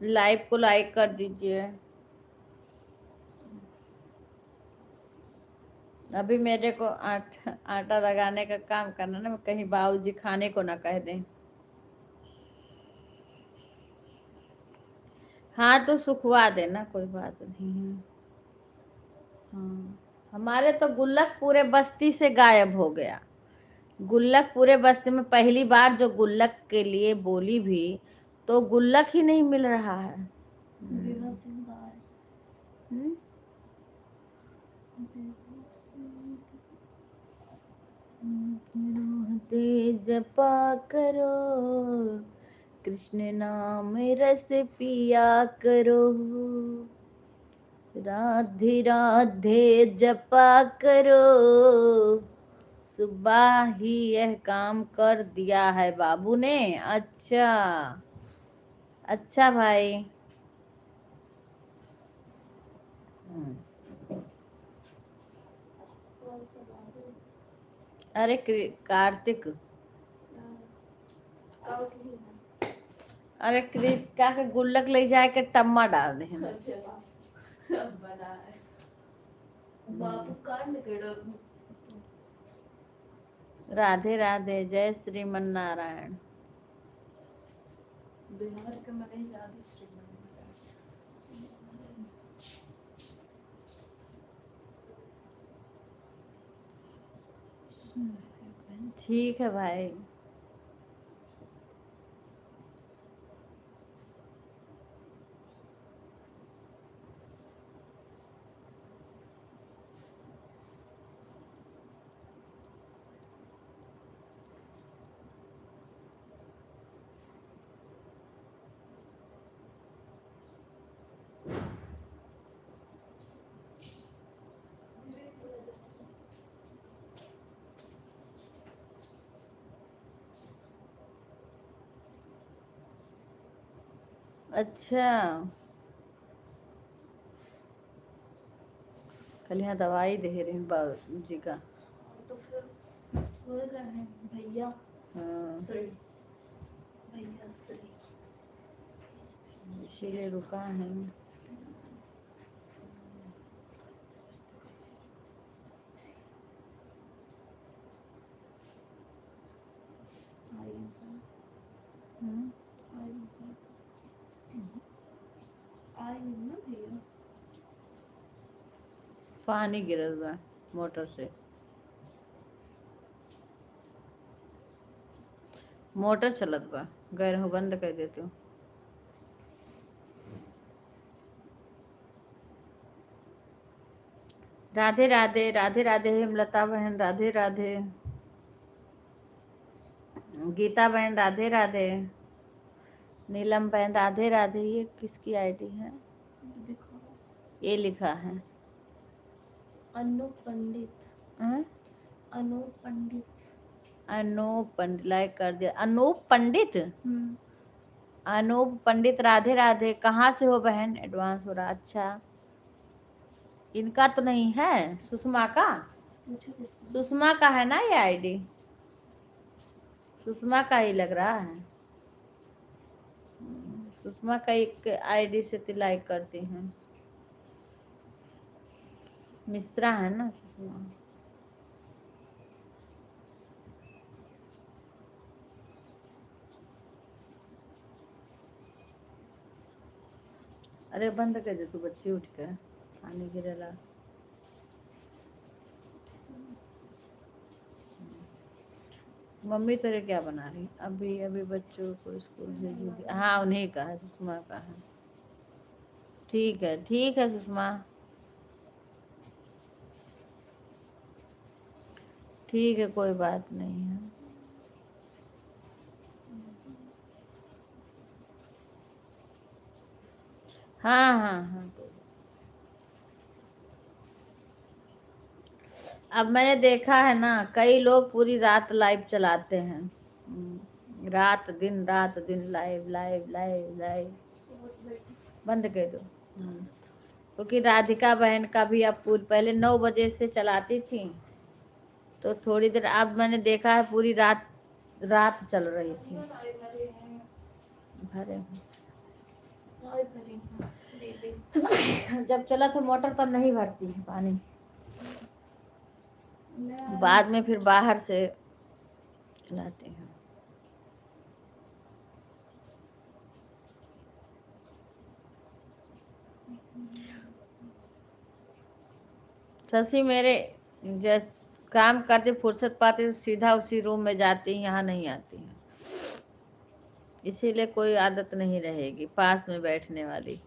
लाइव को लाइक कर दीजिए। अभी मेरे को आटा लगाने का काम करना ना, कहीं बाबूजी खाने को ना कह दें। हाँ तो सुखवा देना, कोई बात नहीं है। हाँ, हमारे तो गुल्लक पूरे बस्ती से गायब हो गया। गुल्लक पूरे बस्ती में पहली बार जो गुल्लक के लिए बोली भी, तो गुल्लक ही नहीं मिल रहा है। हम्म? रोहते जपा करो, कृष्ण नाम रस पिया करो। राधे राधे जपा करो। सुबह ही यह काम कर दिया है बाबू ने। अच्छा अच्छा भाई। अरे कार्तिक, अरे कृतिका के गुल्लक ले जाए के टम्मा डाल दे। बाबू कांड करो। राधे राधे, जय श्रीमन नारायण। बिहार के मने ज्यादा श्रीमंत ठीक है भाई। अच्छा, कल यहाँ दवाई दे रहे हैं बाबू जी का। तो फिर वो क्या है भैया। हाँ, सॉरी भैया सॉरी। इसीलिए रुका है। हम्म, आई ना भैया। पानी गिरल बा मोटर से। मोटर चलत बा, गैर हो बंद कर देती हूँ। राधे राधे, राधे राधे हेमलता बहन, राधे राधे। गीता बहन राधे राधे। नीलम बहन राधे राधे। ये किसकी आईडी है? देखो ये लिखा है अनूप पंडित। हैं? अनूप पंडित। अनूप पंडित लाइक कर दिया। अनूप पंडित, हम्म। अनूप पंडित, राधे राधे। कहाँ से हो बहन? एडवांस हो रहा। अच्छा, इनका तो नहीं है, सुषमा का। पूछो किसको। सुषमा का है ना ये आईडी? सुषमा का ही लग रहा है। सुषमा का एक आईडी से तो लाइक करती हैं। मिश्रा है ना सुषमा। अरे बंद कर दे तू, बच्ची उठ के पानी गिरेला। मम्मी तेरे क्या बना रही? अभी अभी बच्चों को स्कूल भेजूंगी। हाँ, उन्हीं का है, सुषमा का है। ठीक है सुषमा, ठीक है, कोई बात नहीं है। हाँ हाँ हाँ, कोई बात। अब मैंने देखा है ना, कई लोग पूरी रात लाइव चलाते हैं। रात दिन लाइव लाइव लाइव लाइव। बंद कर दो। क्योंकि राधिका बहन का भी अब पहले 9 बजे से चलाती थी, तो थोड़ी देर अब मैंने देखा है पूरी रात रात चल रही थी। भरे जब चला तो मोटर तब नहीं भरती है पानी, बाद में फिर बाहर से चलाते हैं। शशि मेरे जैस काम करते फुर्सत पाते तो सीधा उसी रूम में जाती हैं, यहाँ नहीं आती हैं। इसीलिए कोई आदत नहीं रहेगी पास में बैठने वाली।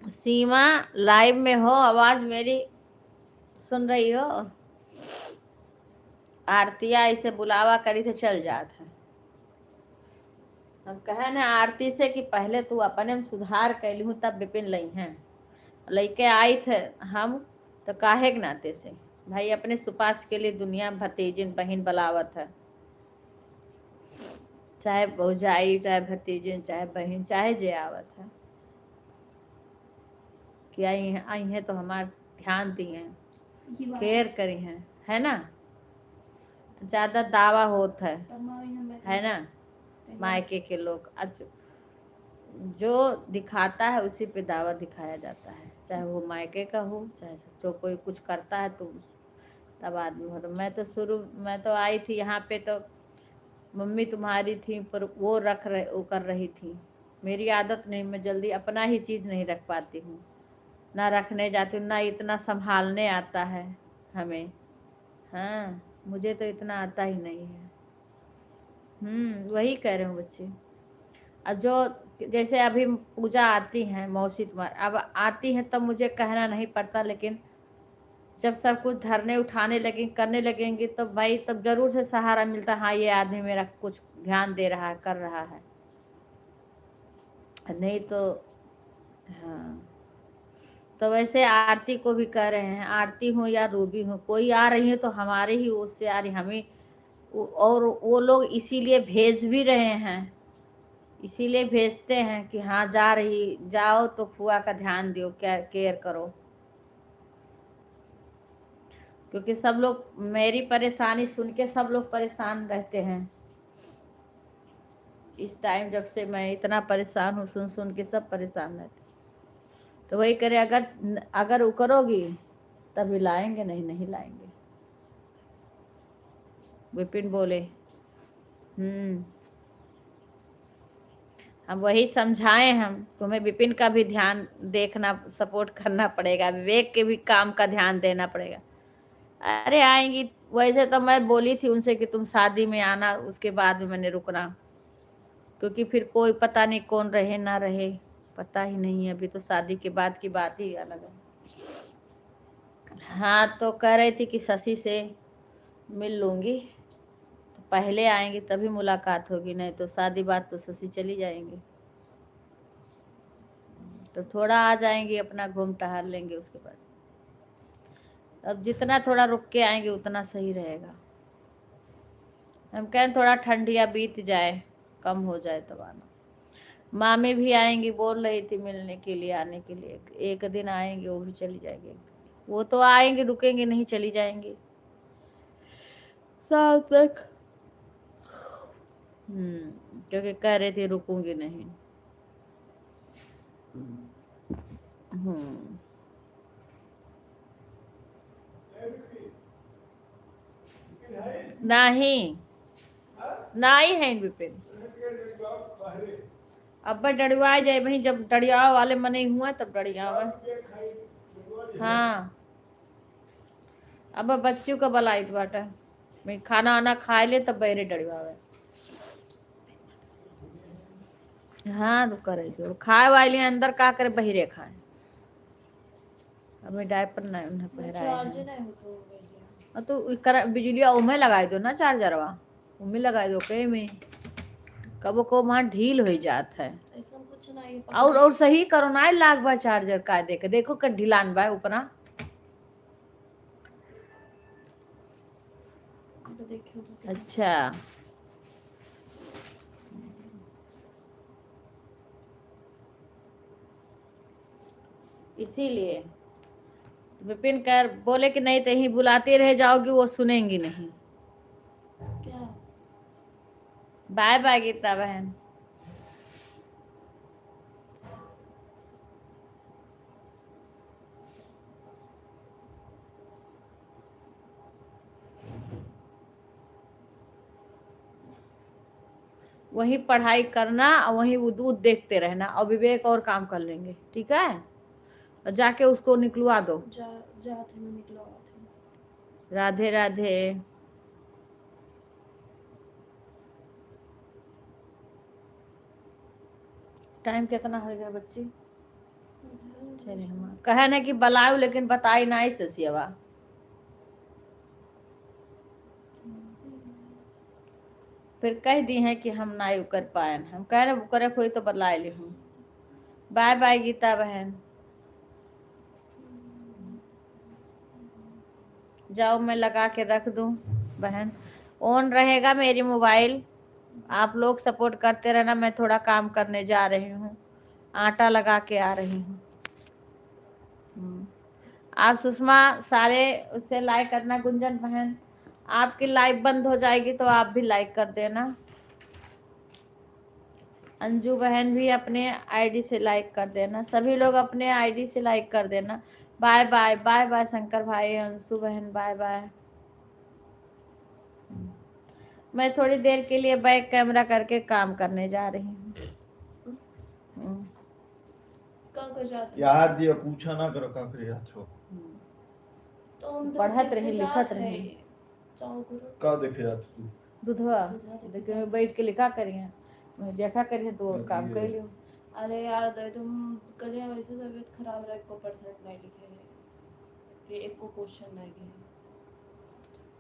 सीमा लाइव में हो? आवाज मेरी सुन रही हो? आरतिया इसे बुलावा करी थे चल जात है। हम कहे ना आरती से कि पहले तू अपने में सुधार कैली हूँ तब विपिन लई हैं। लइके आई थे हम तो काहे के नाते से भाई अपने सुपास के लिए दुनिया भतीजिन बहन बलावत है, चाहे भौजाई चाहे भतीजिन चाहे बहन चाहे जे आवत है कि आई हैं तो हमार ध्यान दी हैं, केयर करी हैं, है ना। ज्यादा दावा होता है ना मायके के लोग। जो दिखाता है उसी पे दावा दिखाया जाता है, चाहे वो मायके का हो चाहे जो कोई कुछ करता है तो तब आदमी हो। तो मैं तो आई थी यहाँ पे तो मम्मी तुम्हारी थी पर वो कर रही थी। मेरी आदत नहीं, मैं जल्दी अपना ही चीज़ नहीं रख पाती हूँ, ना रखने जाती हूँ, ना इतना संभालने आता है हमें। हाँ, मुझे तो इतना आता ही नहीं है। वही कह रहे हूँ बच्चे। अब जो जैसे अभी पूजा आती हैं मौसी तुम्हारी, अब आती हैं तब मुझे कहना नहीं पड़ता, लेकिन जब सब कुछ धरने उठाने लगे करने लगेंगे तो भाई तब जरूर से सहारा मिलता, हाँ ये आदमी मेरा कुछ ध्यान दे रहा है, कर रहा है। नहीं तो हाँ। तो वैसे आरती को भी कह रहे हैं, आरती हो या रूबी हो, कोई आ रही है तो हमारे ही उससे आ रही हमें, और वो लोग इसीलिए भेज भी रहे हैं, इसीलिए भेजते हैं कि हाँ जाओ तो फुआ का ध्यान दियो, क्या केयर करो। क्योंकि सब लोग मेरी परेशानी सुन के सब लोग परेशान रहते हैं। इस टाइम जब से मैं इतना परेशान हूँ, सुन सुन के सब परेशान रहते। तो वही करे, अगर वो करोगी तभी लाएंगे, नहीं लाएंगे। विपिन बोले हम वही समझाएं, हम तुम्हें विपिन का भी ध्यान देखना, सपोर्ट करना पड़ेगा, विवेक के भी काम का ध्यान देना पड़ेगा। अरे आएंगी, वैसे तो मैं बोली थी उनसे कि तुम शादी में आना, उसके बाद में मैंने रुकना, क्योंकि फिर कोई पता नहीं कौन रहे ना रहे, पता ही नहीं है। अभी तो शादी के बाद की बात ही अलग है। हाँ, तो कह रही थी कि शशि से मिल लूंगी, तो पहले आएंगी तभी मुलाकात होगी, नहीं तो शादी बात तो ससी चली जाएंगी। तो थोड़ा आ जाएंगी, अपना घूम टहल लेंगे, उसके बाद अब जितना थोड़ा रुक के आएंगे उतना सही रहेगा। हम कहें थोड़ा ठंडिया बीत जाए, कम हो जाए तब आना। मामी भी आएंगी, बोल रही थी मिलने के लिए, आने के लिए, एक दिन आएंगी, वो भी चली जाएंगी। वो तो आएंगे, रुकेंगे नहीं, चली जाएंगी साल तक। क्योंकि कह रही थी रुकूंगी नहीं। हम्म नहीं, नहीं है विपिन। अब डड़ुआ जाए वही, जब डड़िया वाले मने हुआ तब डड़िया। हाँ, अब बच्चों का बलाई बाटा, मैं खाना वाना खा ले तब बहरे डड़िया। हाँ तो करे जो खाए वाले अंदर का करे, बहिरे खाए। अब मैं डायपर नहीं पहराया है। तो बिजलिया उमे लगाई दो ना, चार्जरवा उमे लगाई दो के में, कबो को वहाँ ढील हो जात है। कुछ नहीं और सही करो ना, लाग बा चार्जर का देख देखो का ढिलान बा ऊपरा। अच्छा, इसीलिए विपिन कर बोले कि नहीं तो ही बुलाते रह जाओगी, वो सुनेंगी नहीं। क्या? बाय बाय गीता बहन। वही पढ़ाई करना और वही वो दूध देखते रहना, और विवेक और काम कर लेंगे, ठीक है? और जाके उसको निकलवा दो। जाते में निकलवाते। राधे राधे। टाइम कितना हो गया बच्ची? चलिए हम कहे ना कि बलाऊ, लेकिन बताई ना ससियवा। फिर कह दी है कि हम ना कर पाए, हम कह रहे करे कोई तो बदला ली हूँ। बाय बाय गीता बहन, जाओ मैं लगा के रख दूं बहन, ऑन रहेगा मेरी मोबाइल। आप लोग सपोर्ट करते रहना, मैं थोड़ा काम करने जा रही हूँ, आटा लगा के आ रही हूँ। आप सुषमा सारे उससे लाइक करना। गुंजन बहन, आपकी लाइव बंद हो जाएगी तो आप भी लाइक कर देना। अंजू बहन भी अपने आईडी से लाइक कर देना, सभी लोग अपने आईडी से लाइक कर देना। Bye bye, bye bye Shankar भाई, अंशु बहन बाय बाय। मैं थोड़ी देर के लिए बैक कैमरा करके काम करने जा रही हूँ। यार दिया पूछा ना करो का करे हो। तो पढ़त रही, लिखत रही। का देखे जात तू? दूधवा देखे मैं बैठ के लिखा करिए, मैं देखा करिए तो और काम कर लियो। अरे यार तुम कल वैसे तबीयत खराब रहा, 1% नहीं लिखे है कि एक को क्वेश्चन नहीं है।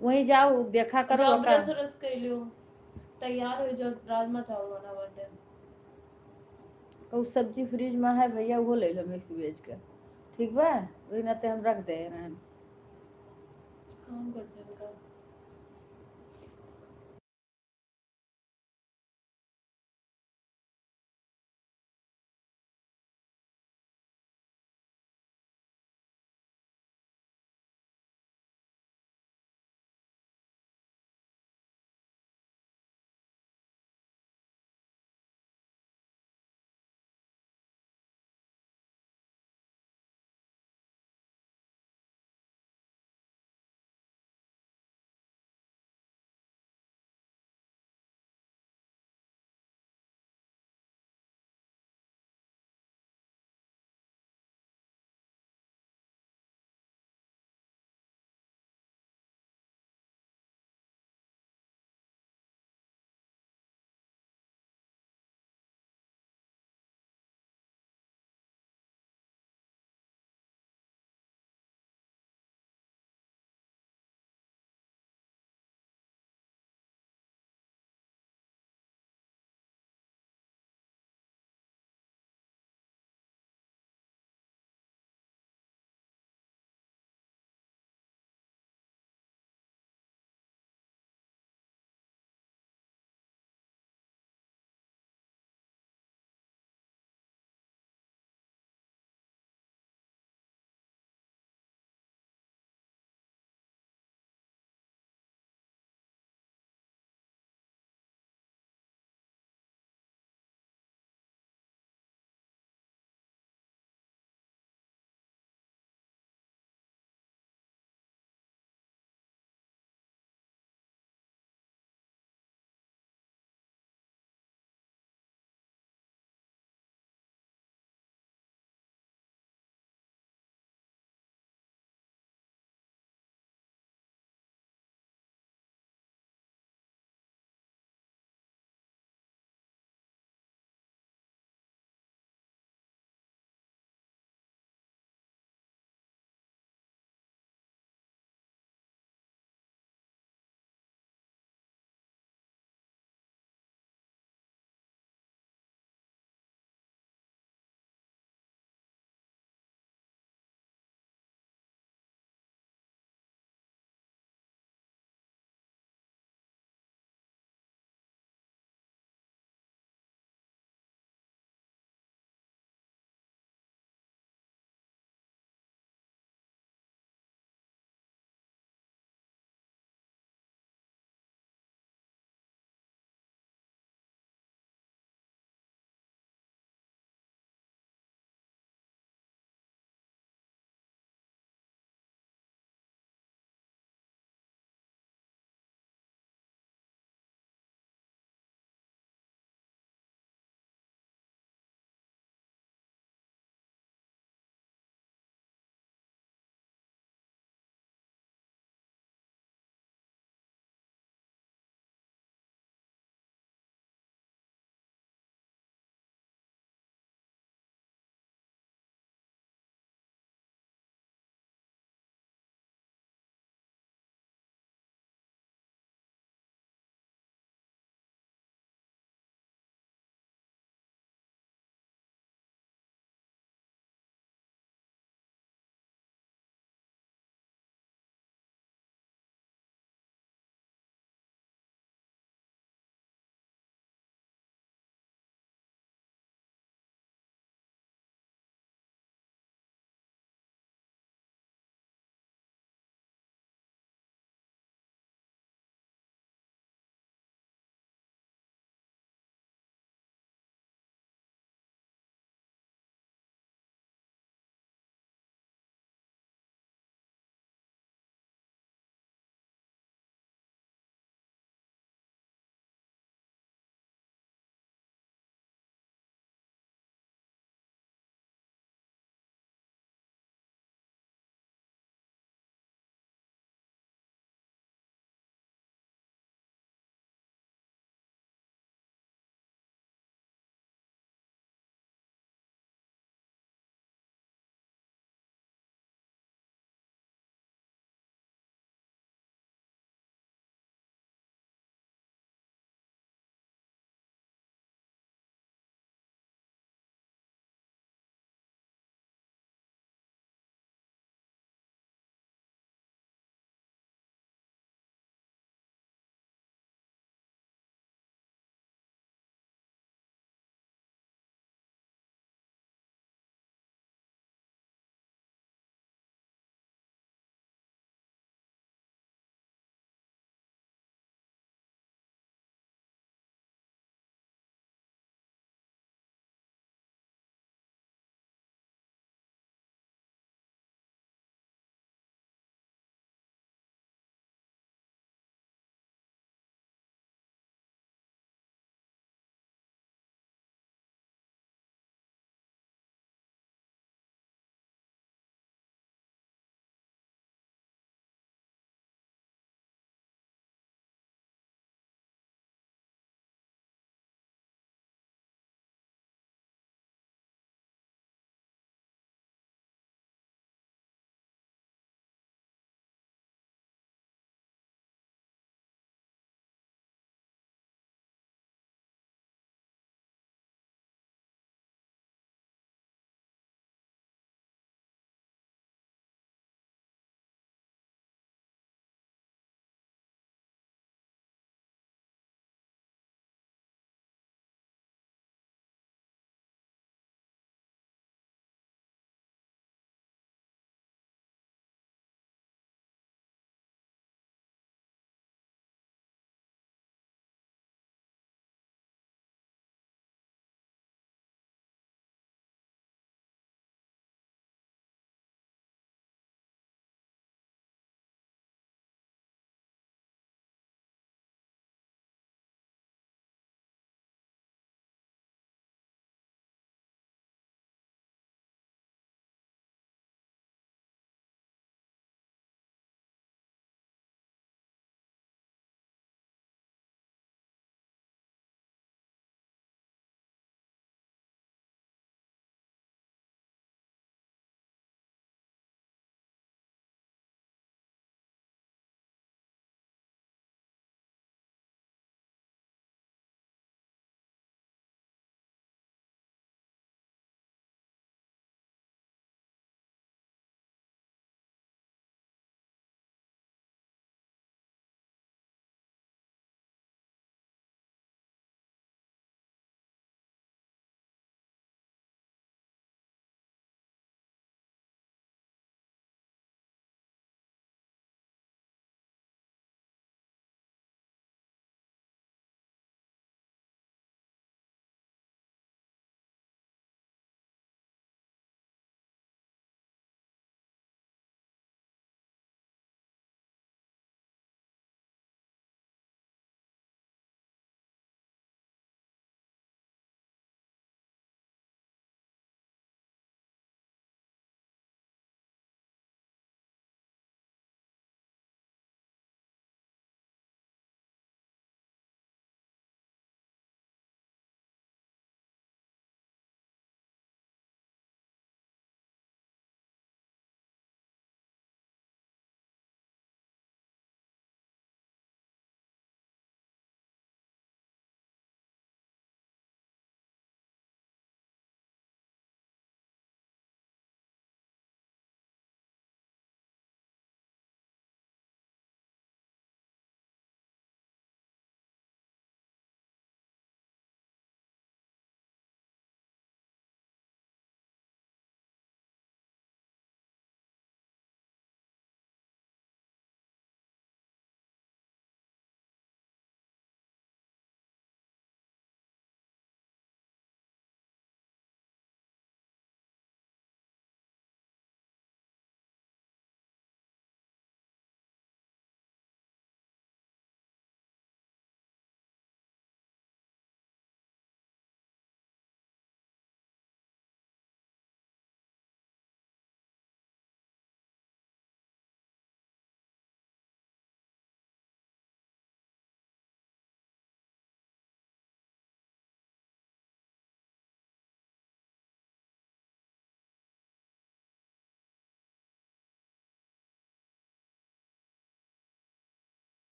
वहीं जाओ देखा करो। जाओ ब्रश रस कर लियो, तैयार हो जाओ, राजमा चावल बना बटे। उस सब्जी फ्रिज में है भैया, वो ले लो मिक्स वेज के, ठीक बा? वही ना हम रख दे रहे हैं। काम करते हैं।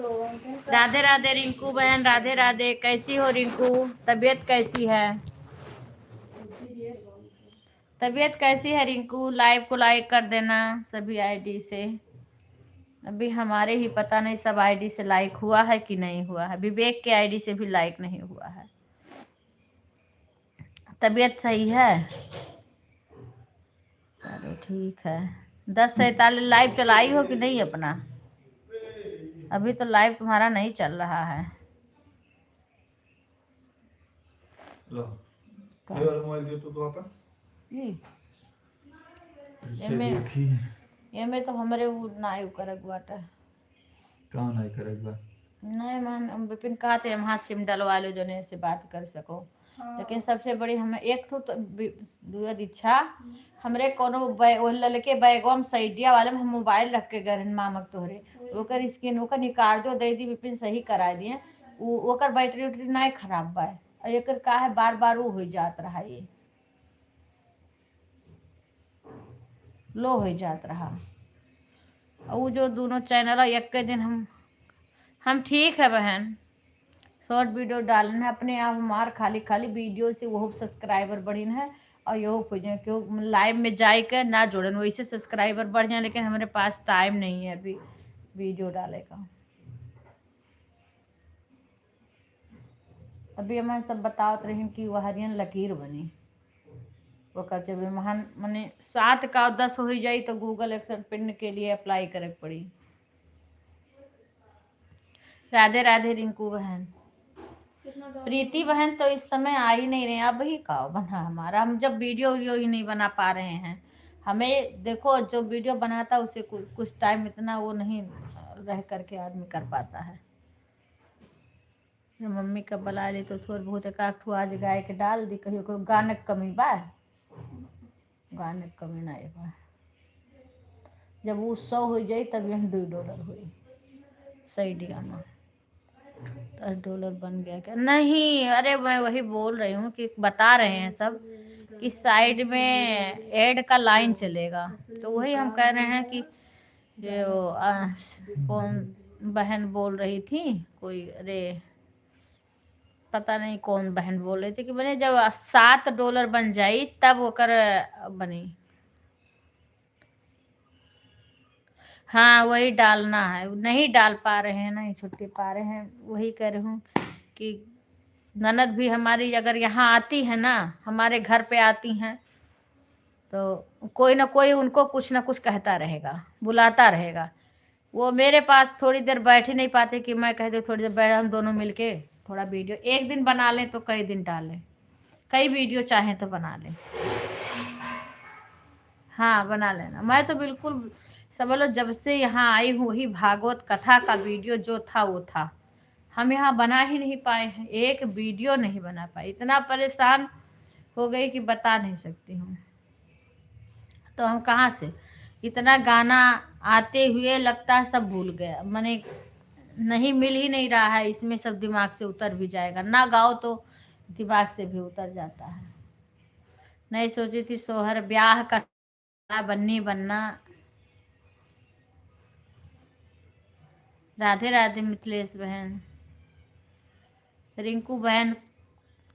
करो। कहता राधे राधे रिंकू बहन, राधे राधे। कैसी हो रिंकू? तबीयत कैसी है? तबीयत कैसी है रिंकू? लाइव को लाइक कर देना सभी आईडी से। अभी हमारे ही पता नहीं सब आईडी से लाइक हुआ है कि नहीं हुआ है। विवेक के आईडी से भी लाइक नहीं हुआ है। तबीयत सही है? चलो ठीक है। 10:47 लाइव चलाई हो कि नहीं अपना? अभी तो लाइव तुम्हारा नहीं चल रहा है। लो ये वाला मोबाइल दे तो आपन एमे तो हमरे उ नाई करक बाटे। कौन है करेगा? नहीं मन विपिन कहा थे वहाँ सिम डलवा लो जोने से बात कर सको। हाँ। लेकिन सबसे बड़ी हमें एक तो दुआ इच्छा हमरे कोनो वो ललके बैगोम साइडिया वाले में हम मोबाइल रख के गए मामक तोहरे ओकर स्क्रीन ओकर निकाल दो दे दी विपिन सही करा दिए। ओकर बैटरी उटरी नहीं खराब बा और एकर का है बार बार वो हो जात रहा ये लो हो जात रहा। और वो जो दोनों चैनल एक के दिन हम ठीक है बहन शॉर्ट वीडियो डालना है अपने आप मार खाली खाली वीडियो से वो सब्सक्राइबर बढ़ी है और यो खोजें क्यों लाइव में जाए कर ना जोड़न वैसे सब्सक्राइबर बढ़ जाए। लेकिन हमारे पास टाइम नहीं है अभी वीडियो डाले का। अभी हमें सब बतावत रही कि वह हरियन लकीर बनी वो कर जब महान मैंने 7 का 10 हो जाई तो गूगल एक्शन पिन के लिए अप्लाई करे पड़ी। राधे राधे रिंकू बहन। प्रीति बहन तो इस समय आ ही नहीं रहे। अब ही का बना हमारा हम जब वीडियो ही नहीं बना पा रहे हैं। हमें देखो जो वीडियो बनाता उसे कुछ टाइम इतना वो नहीं रह करके आदमी कर पाता है। मम्मी का बुला ली तो थोड़ा बहुत एक आज गाय के डाल दी कहियो कोई गाने कमी बा गाने कमी नहीं बा। जब वो 100 हो जाए तब यहाँ $2 हुई सही डिया में $10 बन गया क्या? नहीं अरे मैं वही बोल रही हूँ कि बता रहे हैं सब कि साइड में ऐड का लाइन चलेगा तो वही हम कह रहे हैं कि जो कौन बहन बोल रही थी कोई अरे पता नहीं कौन बहन बोल रही थी कि बने जब $7 बन जाई तब वो कर बनी। हाँ वही डालना है नहीं डाल पा रहे हैं नहीं छुट्टी पा रहे हैं। वही कह रही हूँ कि ननद भी हमारी अगर यहाँ आती है ना हमारे घर पे आती हैं तो कोई ना कोई उनको कुछ ना कुछ कहता रहेगा बुलाता रहेगा। वो मेरे पास थोड़ी देर बैठ ही नहीं पाते कि मैं कह दूँ थोड़ी देर बैठ हम दोनों मिलके थोड़ा वीडियो एक दिन बना लें तो कई दिन डालें कई वीडियो चाहें तो बना लें। हाँ बना लेना। मैं तो बिल्कुल समझ लो जब से यहाँ आई हूँ वही भागवत कथा का वीडियो जो था वो था। हम यहाँ बना ही नहीं पाए हैं एक वीडियो नहीं बना पाए। इतना परेशान हो गई कि बता नहीं सकती हूँ। तो हम कहाँ से इतना गाना आते हुए लगता है सब भूल गया मैंने नहीं मिल ही नहीं रहा है। इसमें सब दिमाग से उतर भी जाएगा ना गाओ तो दिमाग से भी उतर जाता है। नहीं सोची थी सोहर ब्याह का बनना। राधे राधे मिथिलेश बहन। रिंकू बहन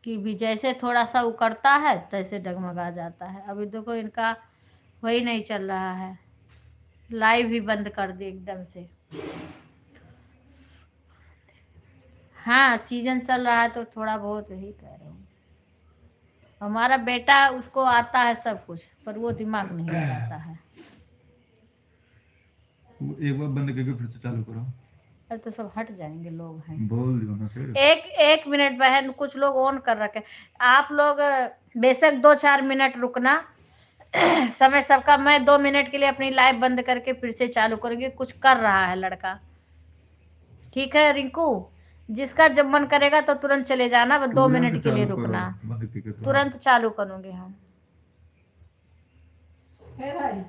की भी जैसे थोड़ा सा उकरता है तैसे डगमगा जाता है। अभी देखो इनका वही नहीं चल रहा है लाइव ही बंद कर दी एकदम से। हाँ सीजन चल रहा है तो थोड़ा बहुत यही कह रहा हूँ। हमारा बेटा उसको आता है सब कुछ पर वो दिमाग नहीं लगाता है। एक बार बंद करके फिर से चालू करो। अरे तो सब हट जाएंगे लोग हैं बोल दियो ना फिर। एक मिनट बहन कुछ लोग ऑन कर रखे आप लोग बेशक 2-4 मिनट रुकना समय सबका। मैं 2 मिनट के लिए अपनी लाइव बंद करके फिर से चालू करूंगी। कुछ कर रहा है लड़का। ठीक है रिंकू जिसका जब मन करेगा तो तुरंत चले जाना 2 मिनट के लिए रुकना तुरंत चालू करूंगी हम। है भाई